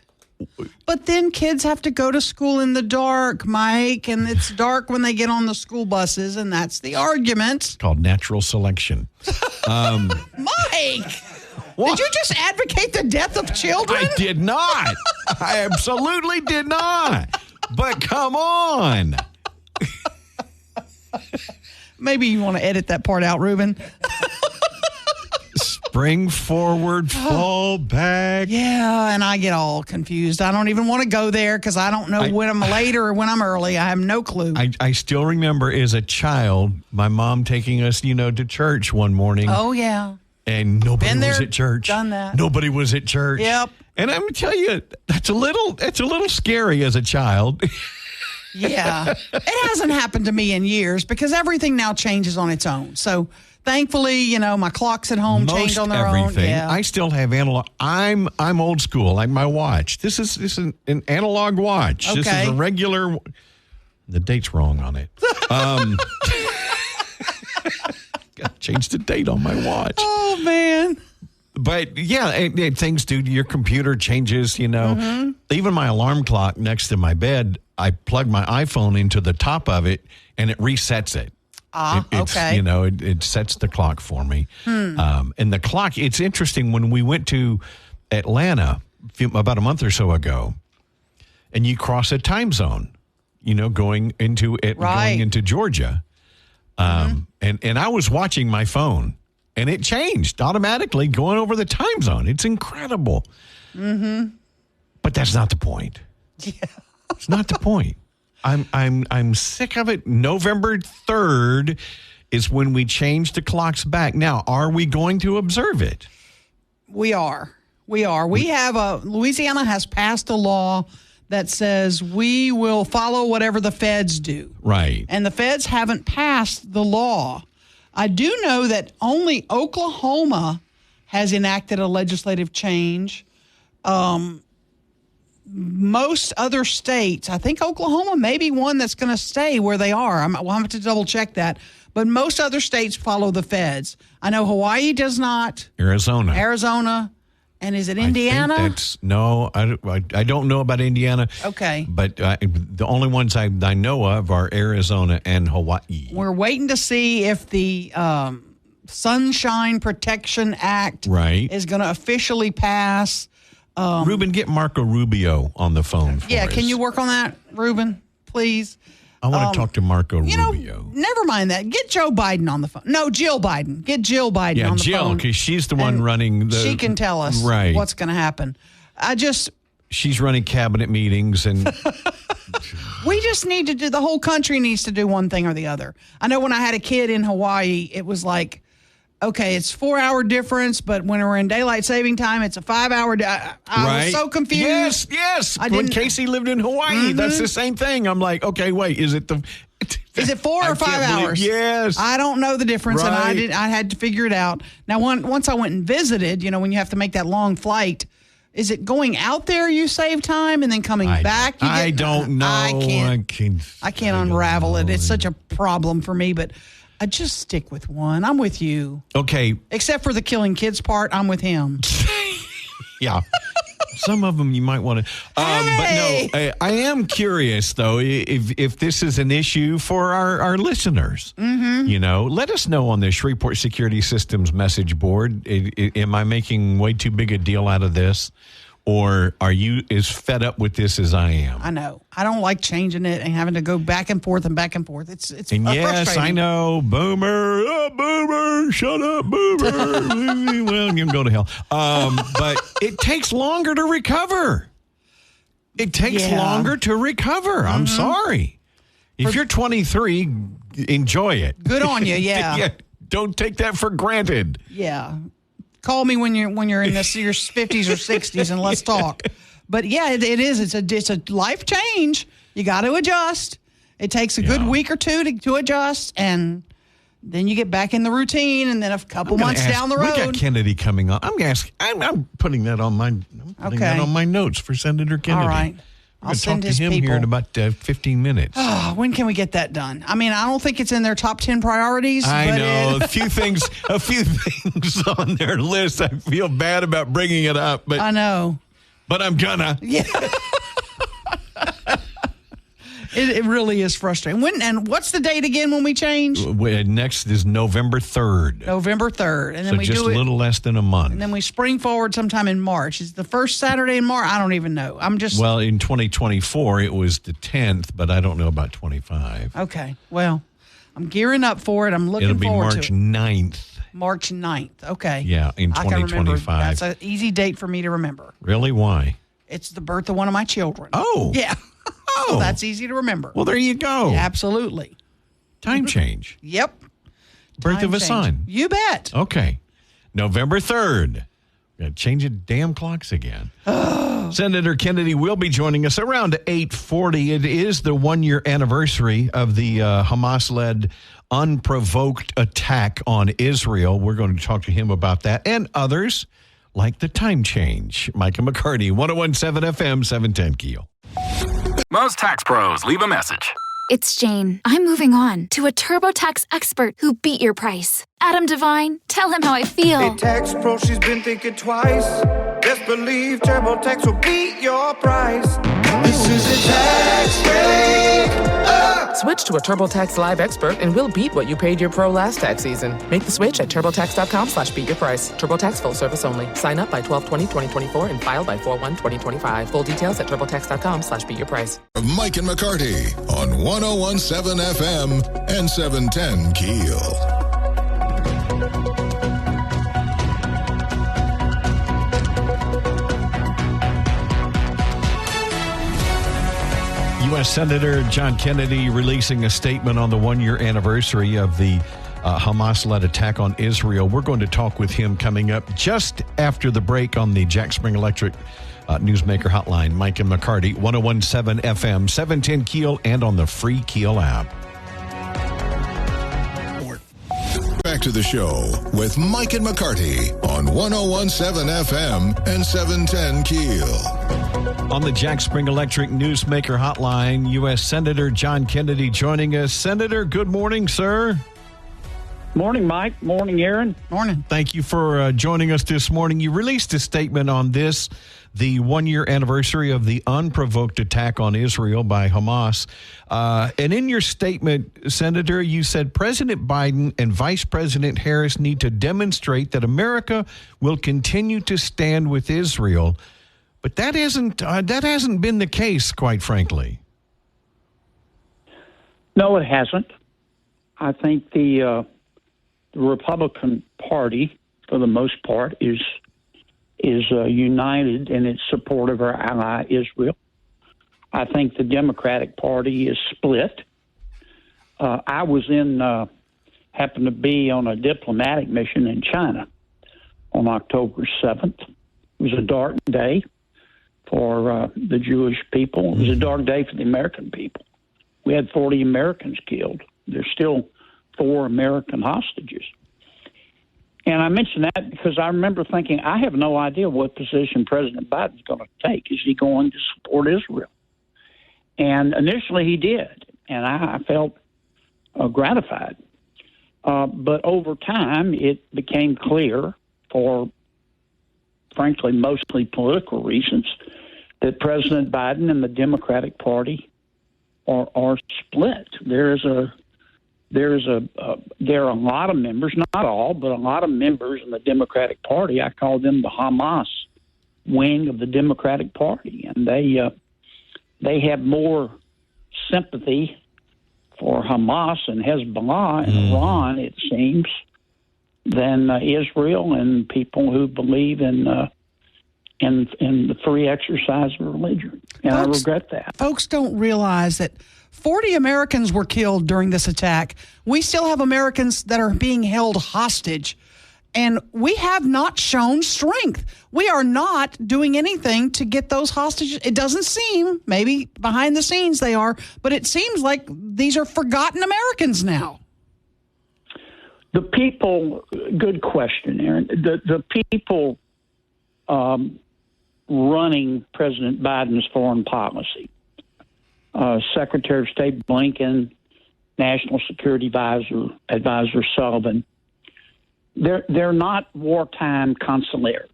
D: But then kids have to go to school in the dark, Mike, and it's dark when they get on the school buses, and that's the argument.
C: It's called natural selection.
D: Mike! What? Did you just advocate the death of children?
C: I did not. I absolutely did not. But come on.
D: Maybe you want to edit that part out, Ruben.
C: Spring forward, fall back.
D: Yeah, and I get all confused. I don't even want to go there because I don't know when I'm late or when I'm early. I have no clue.
C: I still remember as a child, my mom taking us, to church one morning.
D: Oh, yeah.
C: And nobody was at church.
D: Done that.
C: Nobody was at church.
D: Yep.
C: And I'm going to tell you, that's a little scary as a child.
D: Yeah. It hasn't happened to me in years because everything now changes on its own. So thankfully, my clocks at home change on their own. Yeah.
C: I still have analog. I'm old school, like my watch. This is an analog watch.
D: Okay.
C: This is a regular. The date's wrong on it. Got to change the date on my watch.
D: Oh man.
C: But yeah, things do. Your computer changes. Even my alarm clock next to my bed, I plug my iPhone into the top of it, and it resets it.
D: Okay.
C: It sets the clock for me. And the clock, it's interesting when we went to Atlanta about a month or so ago, and you cross a time zone, going into Georgia. And I was watching my phone, and it changed automatically going over the time zone. It's incredible. But that's not the point.
D: Yeah.
C: It's not the point. I'm sick of it. November 3rd is when we change the clocks back. Now, are we going to observe it?
D: We are. We have Louisiana has passed a law that says we will follow whatever the feds do.
C: Right.
D: And the feds haven't passed the law. I do know that only Oklahoma has enacted a legislative change. Most other states, I think Oklahoma may be one that's going to stay where they are. We'll have to double check that. But most other states follow the feds. I know Hawaii does not. Arizona. And is it Indiana?
C: I don't know about Indiana.
D: Okay.
C: But the only ones I know of are Arizona and Hawaii.
D: We're waiting to see if the Sunshine Protection Act is going to officially pass.
C: Ruben, get Marco Rubio on the phone for us.
D: Can you work on that, Ruben, please?
C: I want to talk to Marco Rubio.
D: Never mind that. Get Joe Biden on the phone. No, Jill Biden. Get Jill Biden on the phone.
C: Yeah, Jill, because she's the one running the...
D: She can tell us what's going to happen.
C: She's running cabinet meetings and...
D: We just need to the whole country needs to do one thing or the other. I know when I had a kid in Hawaii, it was like, okay, it's 4-hour difference, but when we're in daylight saving time, it's a 5-hour. I was so confused.
C: Yes. When Casey lived in Hawaii, that's the same thing. I'm like, okay, wait, is it
D: 4 or 5 hours?
C: Yes.
D: I don't know the difference, and I had to figure it out. Now, once I went and visited, when you have to make that long flight, is it going out there you save time and then coming back?
C: I don't know.
D: I can't unravel it. It's such a problem for me, but I just stick with one. I'm with you.
C: Okay.
D: Except for the killing kids part, I'm with him.
C: Yeah. Some of them you might want to. But no, I am curious, though, if this is an issue for our listeners. Mm-hmm. Let us know on the Shreveport Security Systems message board. Am I making way too big a deal out of this? Or are you as fed up with this as I am?
D: I know. I don't like changing it and having to go back and forth and back and forth. It's
C: yes, I know. Boomer. Oh, boomer. Shut up, boomer. Well, you can go to hell. But it takes longer to recover. It takes longer to recover. I'm sorry. If you're 23, enjoy it.
D: Good on you, yeah.
C: Don't take that for granted.
D: Yeah. Call me when you're in your 50s or 60s and let's talk. But yeah, it is. It's a life change. You got to adjust. It takes a good week or two to adjust, and then you get back in the routine. And then a couple months down the road,
C: we got Kennedy coming on. I'm putting that on my notes for Senator Kennedy.
D: All right.
C: I'll send his people here in about 15 minutes.
D: Oh, when can we get that done? I mean, I don't think it's in their top 10 priorities.
C: I know a few things on their list. I feel bad about bringing it up, but
D: I know.
C: But I'm gonna.
D: Yeah. It really is frustrating. And what's the date again when we change?
C: Next is November 3rd.
D: November 3rd. And then we
C: just
D: do it
C: a little less than a month.
D: And then we spring forward sometime in March. Is the first Saturday in March? I don't even know.
C: Well, in 2024, it was the 10th, but I don't know about 25.
D: Okay. Well, I'm gearing up for it. I'm looking forward to it.
C: It'll be March 9th.
D: March 9th. Okay.
C: Yeah, in 2025.
D: That's an easy date for me to remember.
C: Really? Why?
D: It's the birth of one of my children.
C: Oh.
D: Yeah. So that's easy to remember.
C: Well, there you go.
D: Yeah, absolutely.
C: Time change.
D: Yep.
C: Birth of a son.
D: You bet.
C: Okay. November 3rd. Got to change the damn clocks again. Senator Kennedy will be joining us around 8:40. It is the 1-year anniversary of the Hamas-led unprovoked attack on Israel. We're going to talk to him about that and others like the time change. Micah McCarty, 101.7 FM, 710 KEEL.
I: Most tax pros leave a message.
J: It's Jane. I'm moving on to a TurboTax expert who beat your price. Adam Devine, tell him how I feel.
K: Hey, tax pro, she's been thinking twice. Best believe TurboTax will beat your price. This is a tax break.
L: Switch to a TurboTax Live expert and we'll beat what you paid your pro last tax season. Make the switch at TurboTax.com/beatyourprice. TurboTax full service only. Sign up by 12/20/2024 and file by 4/1/2025. Full details at TurboTax.com/beatyourprice.
A: Mike and McCarty on 101.7 FM and 710 KEEL.
C: U.S. Senator John Kennedy releasing a statement on the 1-year anniversary of the Hamas-led attack on Israel. We're going to talk with him coming up just after the break on the Jack Spring Electric Newsmaker Hotline. Mike and McCarty, 101.7 FM, 710 KEEL, and on the free KEEL app.
A: Back to the show with Mike and McCarty on 101.7 FM and 710 KEEL.
C: On the Jack Spring Electric Newsmaker Hotline, U.S. Senator John Kennedy joining us. Senator, good morning, sir.
O: Morning, Mike. Morning, Aaron.
D: Morning.
C: Thank you for joining us this morning. You released a statement on this, the 1-year anniversary of the unprovoked attack on Israel by Hamas. And in your statement, Senator, you said President Biden and Vice President Harris need to demonstrate that America will continue to stand with Israel But that hasn't been the case, quite frankly.
O: No, it hasn't. I think the Republican Party, for the most part, is united in its support of our ally Israel. I think the Democratic Party is split. I was happened to be on a diplomatic mission in China on October 7th. It was a dark day for the Jewish people. It was a dark day for the American people. We had 40 Americans killed. There's still 4 American hostages. And I mention that because I remember thinking, I have no idea what position President Biden's going to take. Is he going to support Israel? And initially he did, and I felt gratified. But over time, it became clear, for frankly mostly political reasons, that President Biden and the Democratic Party are split. There are a lot of members, not all, but a lot of members in the Democratic Party. I call them the Hamas wing of the Democratic Party, and they have more sympathy for Hamas and Hezbollah and Iran, it seems, than Israel and people who believe in the free exercise of religion. And I regret that.
D: Folks don't realize that 40 Americans were killed during this attack. We still have Americans that are being held hostage. And we have not shown strength. We are not doing anything to get those hostages. It doesn't seem, maybe behind the scenes they are, but it seems like these are forgotten Americans now.
O: The people, good question, Aaron. The people running President Biden's foreign policy, Secretary of State Blinken, National Security Advisor Sullivan, they're not wartime consiglieres.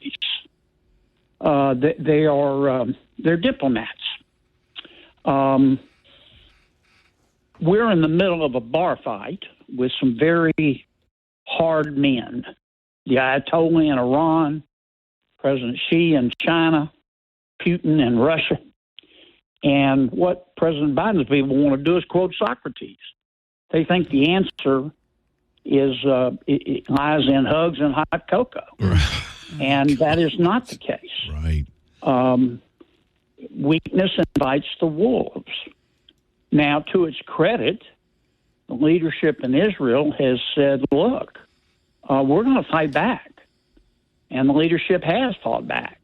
O: They're diplomats. We're in the middle of a bar fight with some very hard men. The Ayatollah in Iran, President Xi in China, Putin in Russia. And what President Biden's people want to do is quote Socrates. They think the answer it lies in hugs and hot cocoa. And that is not the case.
C: Right.
O: Weakness invites the wolves. Now, to its credit, the leadership in Israel has said, look, we're going to fight back. And the leadership has fought back.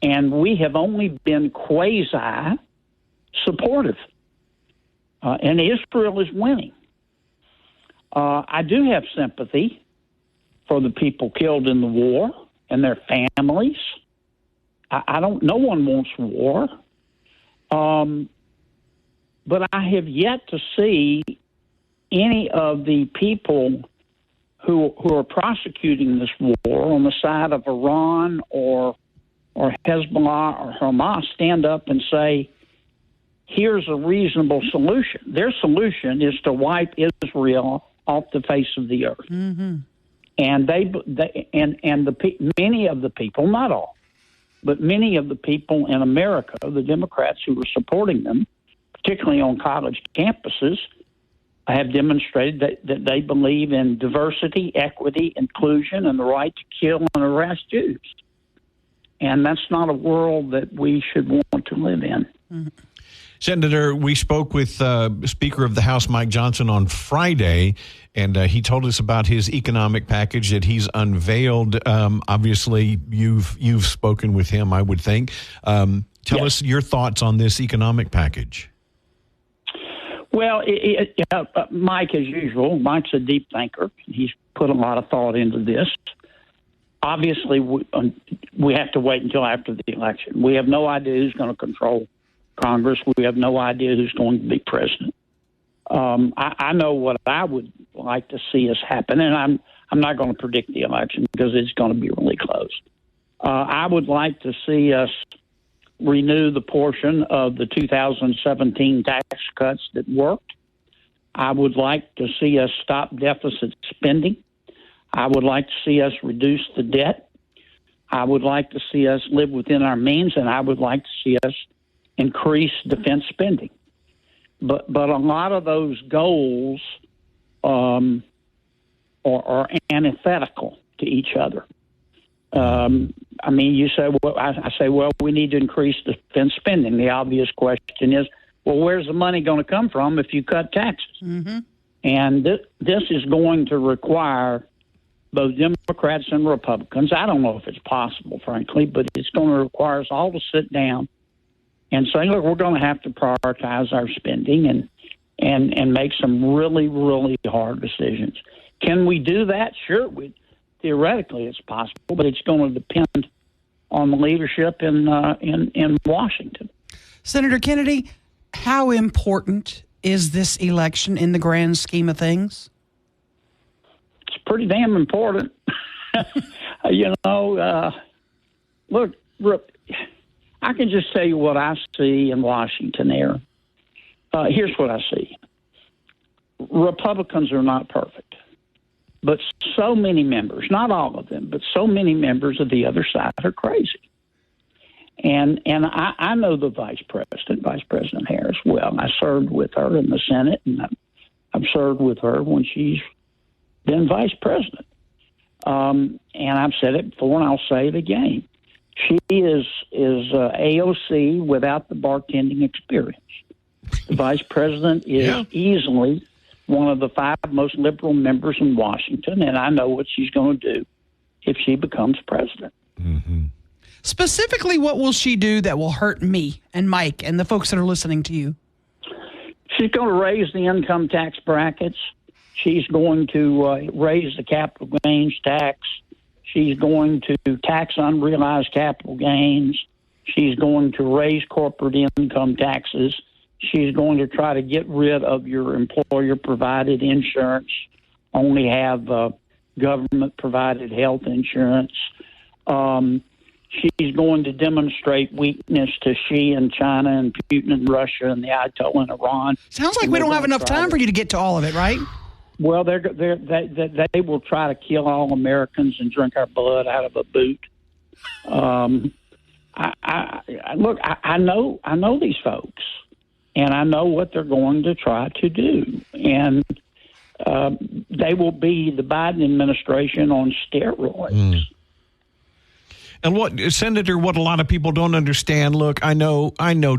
O: And we have only been quasi-supportive. And Israel is winning. I do have sympathy for the people killed in the war and their families. No one wants war. But I have yet to see any of the people who are prosecuting this war on the side of Iran or Hezbollah or Hamas stand up and say, here's a reasonable solution. Their solution is to wipe Israel off the face of the earth. Mm-hmm. And many of the people, not all, but many of the people in America, the Democrats who are supporting them, particularly on college campuses, have demonstrated that they believe in diversity, equity, inclusion, and the right to kill and arrest Jews. And that's not a world that we should want to live in.
D: Mm-hmm.
C: Senator, we spoke with Speaker of the House Mike Johnson on Friday, and he told us about his economic package that he's unveiled. Obviously, you've spoken with him, I would think. Tell us your thoughts on this economic package.
O: Well, Mike, as usual, Mike's a deep thinker. He's put a lot of thought into this. Obviously, we have to wait until after the election. We have no idea who's going to control Congress. We have no idea who's going to be president. I know what I would like to see us happen, and I'm not going to predict the election because it's going to be really close. I would like to see us renew the portion of the 2017 tax cuts that worked. I would like to see us stop deficit spending. I would like to see us reduce the debt. I would like to see us live within our means, and I would like to see us increase defense spending. But a lot of those goals are antithetical to each other. I mean, you say, well, I say, well, we need to increase defense spending. The obvious question is, well, where's the money going to come from if you cut taxes?
D: Mm-hmm.
O: And this is going to require both Democrats and Republicans. I don't know if it's possible, frankly, but it's going to require us all to sit down and say, look, we're going to have to prioritize our spending and make some really, really hard decisions. Can we do that? Sure, theoretically it's possible, but it's going to depend on the leadership in Washington.
D: Senator Kennedy, how important is this election in the grand scheme of things?
O: It's pretty damn important. Look, I can just tell you what I see in Washington there. Here's what I see. Republicans are not perfect, but so many members, not all of them, but so many members of the other side are crazy. And I know the Vice President Harris, well. I served with her in the Senate, and I've served with her when she's been Vice President. And I've said it before, and I'll say it again. She is AOC without the bartending experience. The Vice President is easily one of the 5 most liberal members in Washington, and I know what she's going to do if she becomes president.
C: Mm-hmm.
D: Specifically, what will she do that will hurt me and Mike and the folks that are listening to you?
O: She's going to raise the income tax brackets. She's going to raise the capital gains tax. She's going to tax unrealized capital gains. She's going to raise corporate income taxes. She's going to try to get rid of your employer-provided insurance, only have government-provided health insurance. She's going to demonstrate weakness to Xi in China and Putin in Russia and the Ayatollah in Iran.
D: Sounds like we don't have enough time for you to get to all of it, right?
O: Well, they will try to kill all Americans and drink our blood out of a boot. I know these folks, and I know what they're going to try to do, and they will be the Biden administration on steroids.
C: Mm. And what a lot of people don't understand, look, I know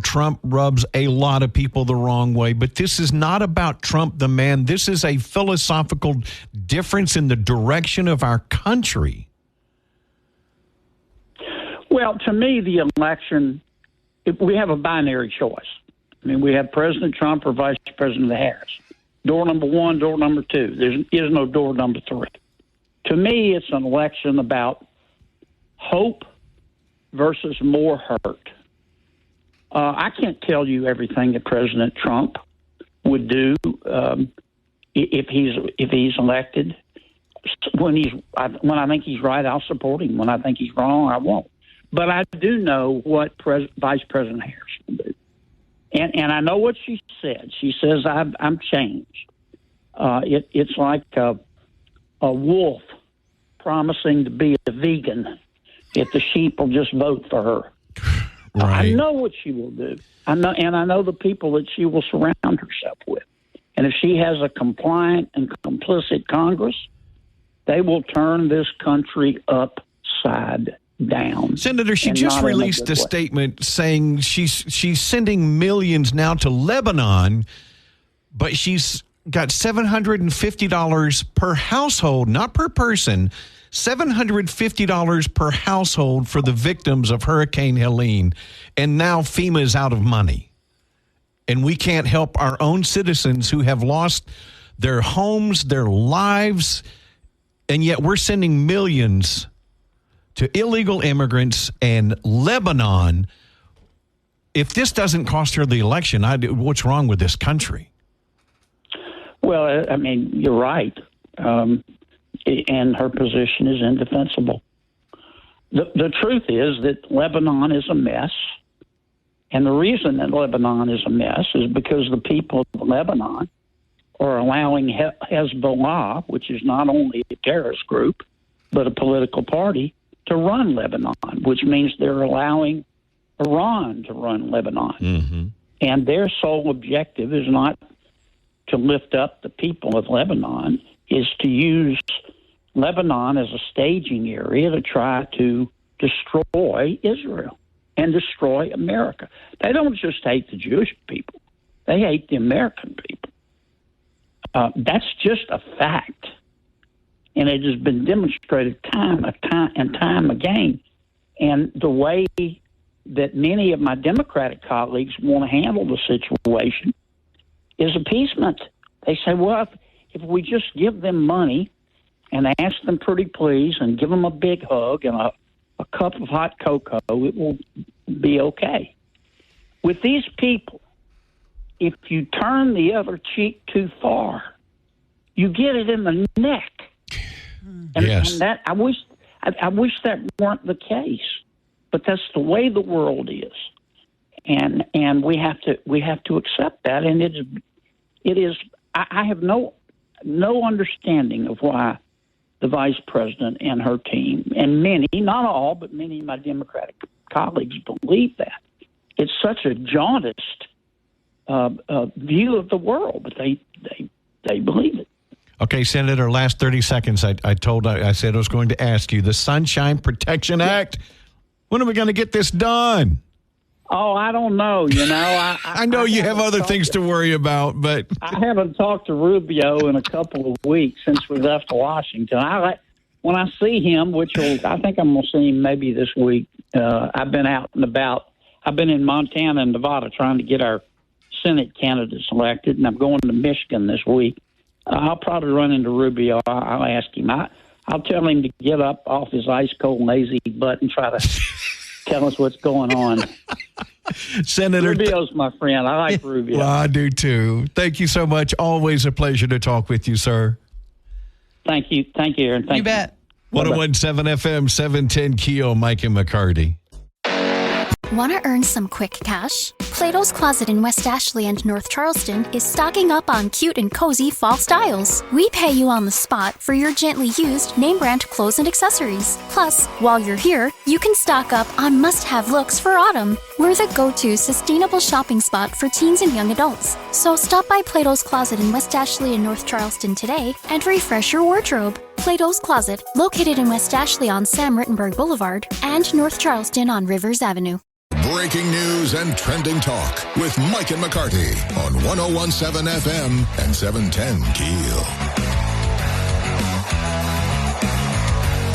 C: Trump rubs a lot of people the wrong way, but this is not about Trump the man. This is a philosophical difference in the direction of our country.
O: Well, to me, the election, we have a binary choice. I mean, we have President Trump or Vice President Harris. Door number 1, door number 2. There is no door number 3. To me, it's an election about hope versus more hurt. I can't tell you everything that President Trump would do if he's elected. When I think he's right, I'll support him. When I think he's wrong, I won't. But I do know what Vice President Harris will do, and I know what she said. She says, "I'm changed." It's like a wolf promising to be a vegan if the sheep will just vote for her. Right. I know what she will do. I know the people that she will surround herself with. And if she has a compliant and complicit Congress, they will turn this country upside down.
C: Senator, she just released a statement saying she's sending millions now to Lebanon, but she's got $750 per household, not per person, $750 per household for the victims of Hurricane Helene. And now FEMA is out of money. And we can't help our own citizens who have lost their homes, their lives, and yet we're sending millions to illegal immigrants and Lebanon. If this doesn't cost her the election, what's wrong with this country?
O: Well, I mean, you're right. And her position is indefensible. The truth is that Lebanon is a mess. And the reason that Lebanon is a mess is because the people of Lebanon are allowing Hezbollah, which is not only a terrorist group, but a political party, to run Lebanon, which means they're allowing Iran to run Lebanon.
C: Mm-hmm.
O: And their sole objective is not to lift up the people of Lebanon, is to use Lebanon as a staging area to try to destroy Israel and destroy America. They don't just hate the Jewish people. They hate the American people. That's just a fact. And it has been demonstrated time and time again. And the way that many of my Democratic colleagues want to handle the situation is appeasement. They say, well, if we just give them money and ask them pretty please and give them a big hug and a cup of hot cocoa, it will be okay. With these people, if you turn the other cheek too far, you get it in the neck. And,
C: yes.
O: And that I wish that weren't the case, but that's the way the world is, and we have to accept that. And it is. I have no understanding of why the vice president and her team, and many, not all, but many of my Democratic colleagues believe that. It's such a jaundiced view of the world, but they believe it.
C: Okay, Senator, last 30 seconds. I said I was going to ask you, the Sunshine Protection Act, when are we going to get this done?
O: Oh, I don't know.
C: I know you have other things to worry about, but
O: I haven't talked to Rubio in a couple of weeks since we left Washington. When I see him, I think I'm going to see him maybe this week. I've been out and about. I've been in Montana and Nevada trying to get our Senate candidates elected, and I'm going to Michigan this week. I'll probably run into Rubio. I'll ask him. I'll tell him to get up off his ice cold lazy butt and try to tell us what's going on.
C: Senator
O: Rubio's my friend. I like Rubio.
C: Well, I do too. Thank you so much. Always a pleasure to talk with you, sir.
O: Thank you, Aaron. Thank you.
D: You bet.
C: 101.7 FM, 710 KEEL, Mike and McCarty.
J: Want to earn some quick cash? Plato's Closet in West Ashley and North Charleston is stocking up on cute and cozy fall styles. We pay you on the spot for your gently used name brand clothes and accessories. Plus, while you're here, you can stock up on must-have looks for autumn. We're the go-to sustainable shopping spot for teens and young adults. So stop by Plato's Closet in West Ashley and North Charleston today and refresh your wardrobe. Plato's Closet, located in West Ashley on Sam Rittenberg Boulevard and North Charleston on Rivers Avenue.
A: Breaking news and trending talk with Mike and McCarty on 101.7 FM and 710 KEEL.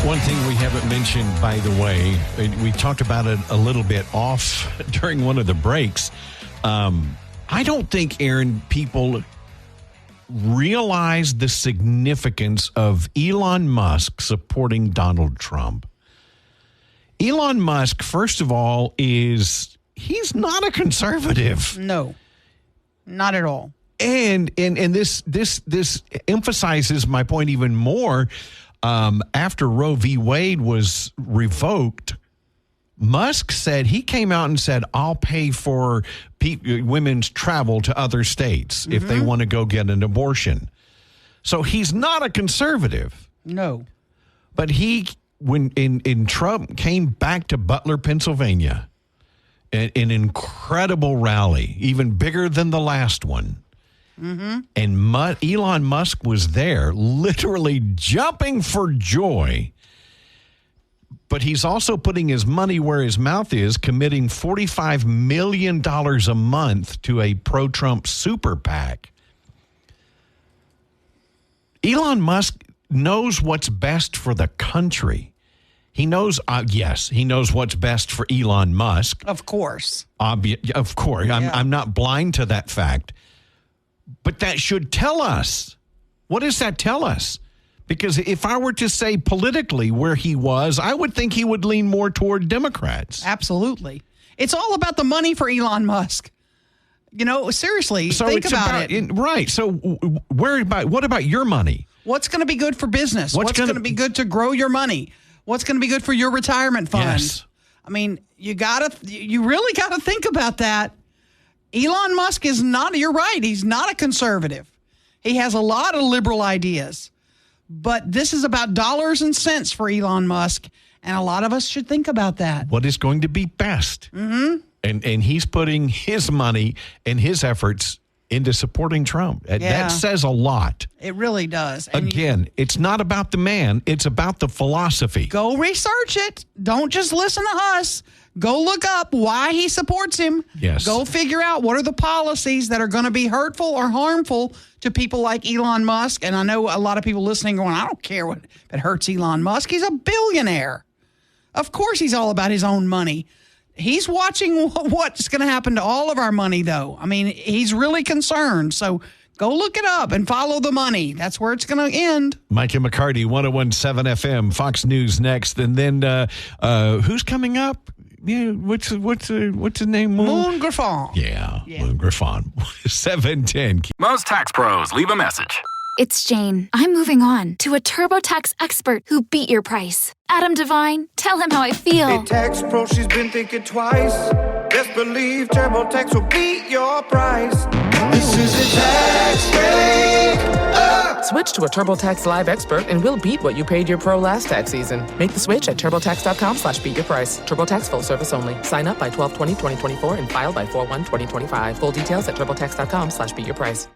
C: One thing we haven't mentioned, by the way, we talked about it a little bit off during one of the breaks. I don't think, Aaron, people realize the significance of Elon Musk supporting Donald Trump. Elon Musk, first of all, he's not a conservative.
D: No, not at all.
C: And this emphasizes my point even more. After Roe v. Wade was revoked, Musk said, he came out and said, I'll pay for women's travel to other states if they want to go get an abortion. So he's not a conservative.
D: No.
C: But when Trump came back to Butler, Pennsylvania, an incredible rally, even bigger than the last one. Mm-hmm. And Elon Musk was there, literally jumping for joy. But he's also putting his money where his mouth is, committing $45 million a month to a pro-Trump super PAC. Elon Musk knows what's best for the country. He knows, he knows what's best for Elon Musk.
D: Of course.
C: Of course. I'm not blind to that fact. But that should tell us. What does that tell us? Because if I were to say politically where he was, I would think he would lean more toward Democrats.
D: Absolutely. It's all about the money for Elon Musk. Seriously, think about it.
C: Right. So what about your money?
D: What's going to be good for business? What's going to be good to grow your money? What's going to be good for your retirement fund?
C: Yes.
D: I mean, you really got to think about that. Elon Musk is not, you're right, he's not a conservative. He has a lot of liberal ideas. But this is about dollars and cents for Elon Musk. And a lot of us should think about that.
C: What is going to be best?
D: Mm-hmm.
C: And he's putting his money and his efforts into supporting Trump.
D: Yeah.
C: That says a lot.
D: It really does. And
C: Again, it's not about the man. It's about the philosophy.
D: go research it. Don't just listen to us. Go look up why he supports him.
C: Yes.
D: Go figure out what are the policies that are going to be hurtful or harmful to people like Elon Musk. And I know a lot of people listening going, I don't care if it hurts Elon Musk. He's a billionaire. Of course he's all about his own money. He's watching what's going to happen to all of our money, though. I mean, he's really concerned. So go look it up and follow the money. That's where it's going to end.
C: Mike and McCarty, 101.7 FM, Fox News next. And then who's coming up? Yeah, what's his name?
D: Moon Griffon.
C: Yeah, Moon Griffon. 710.
I: Most tax pros leave a message.
J: It's Jane. I'm moving on to a TurboTax expert who beat your price. Adam Devine, tell him how I feel.
K: Hey, tax pro, she's been thinking twice. Best believe TurboTax will beat your price. This is a tax break.
L: Switch to a TurboTax Live expert and we'll beat what you paid your pro last tax season. Make the switch at TurboTax.com/beatyourprice. TurboTax full service only. Sign up by 12/20/2024 and file by 4/1/2025. Full details at TurboTax.com/beatyourprice.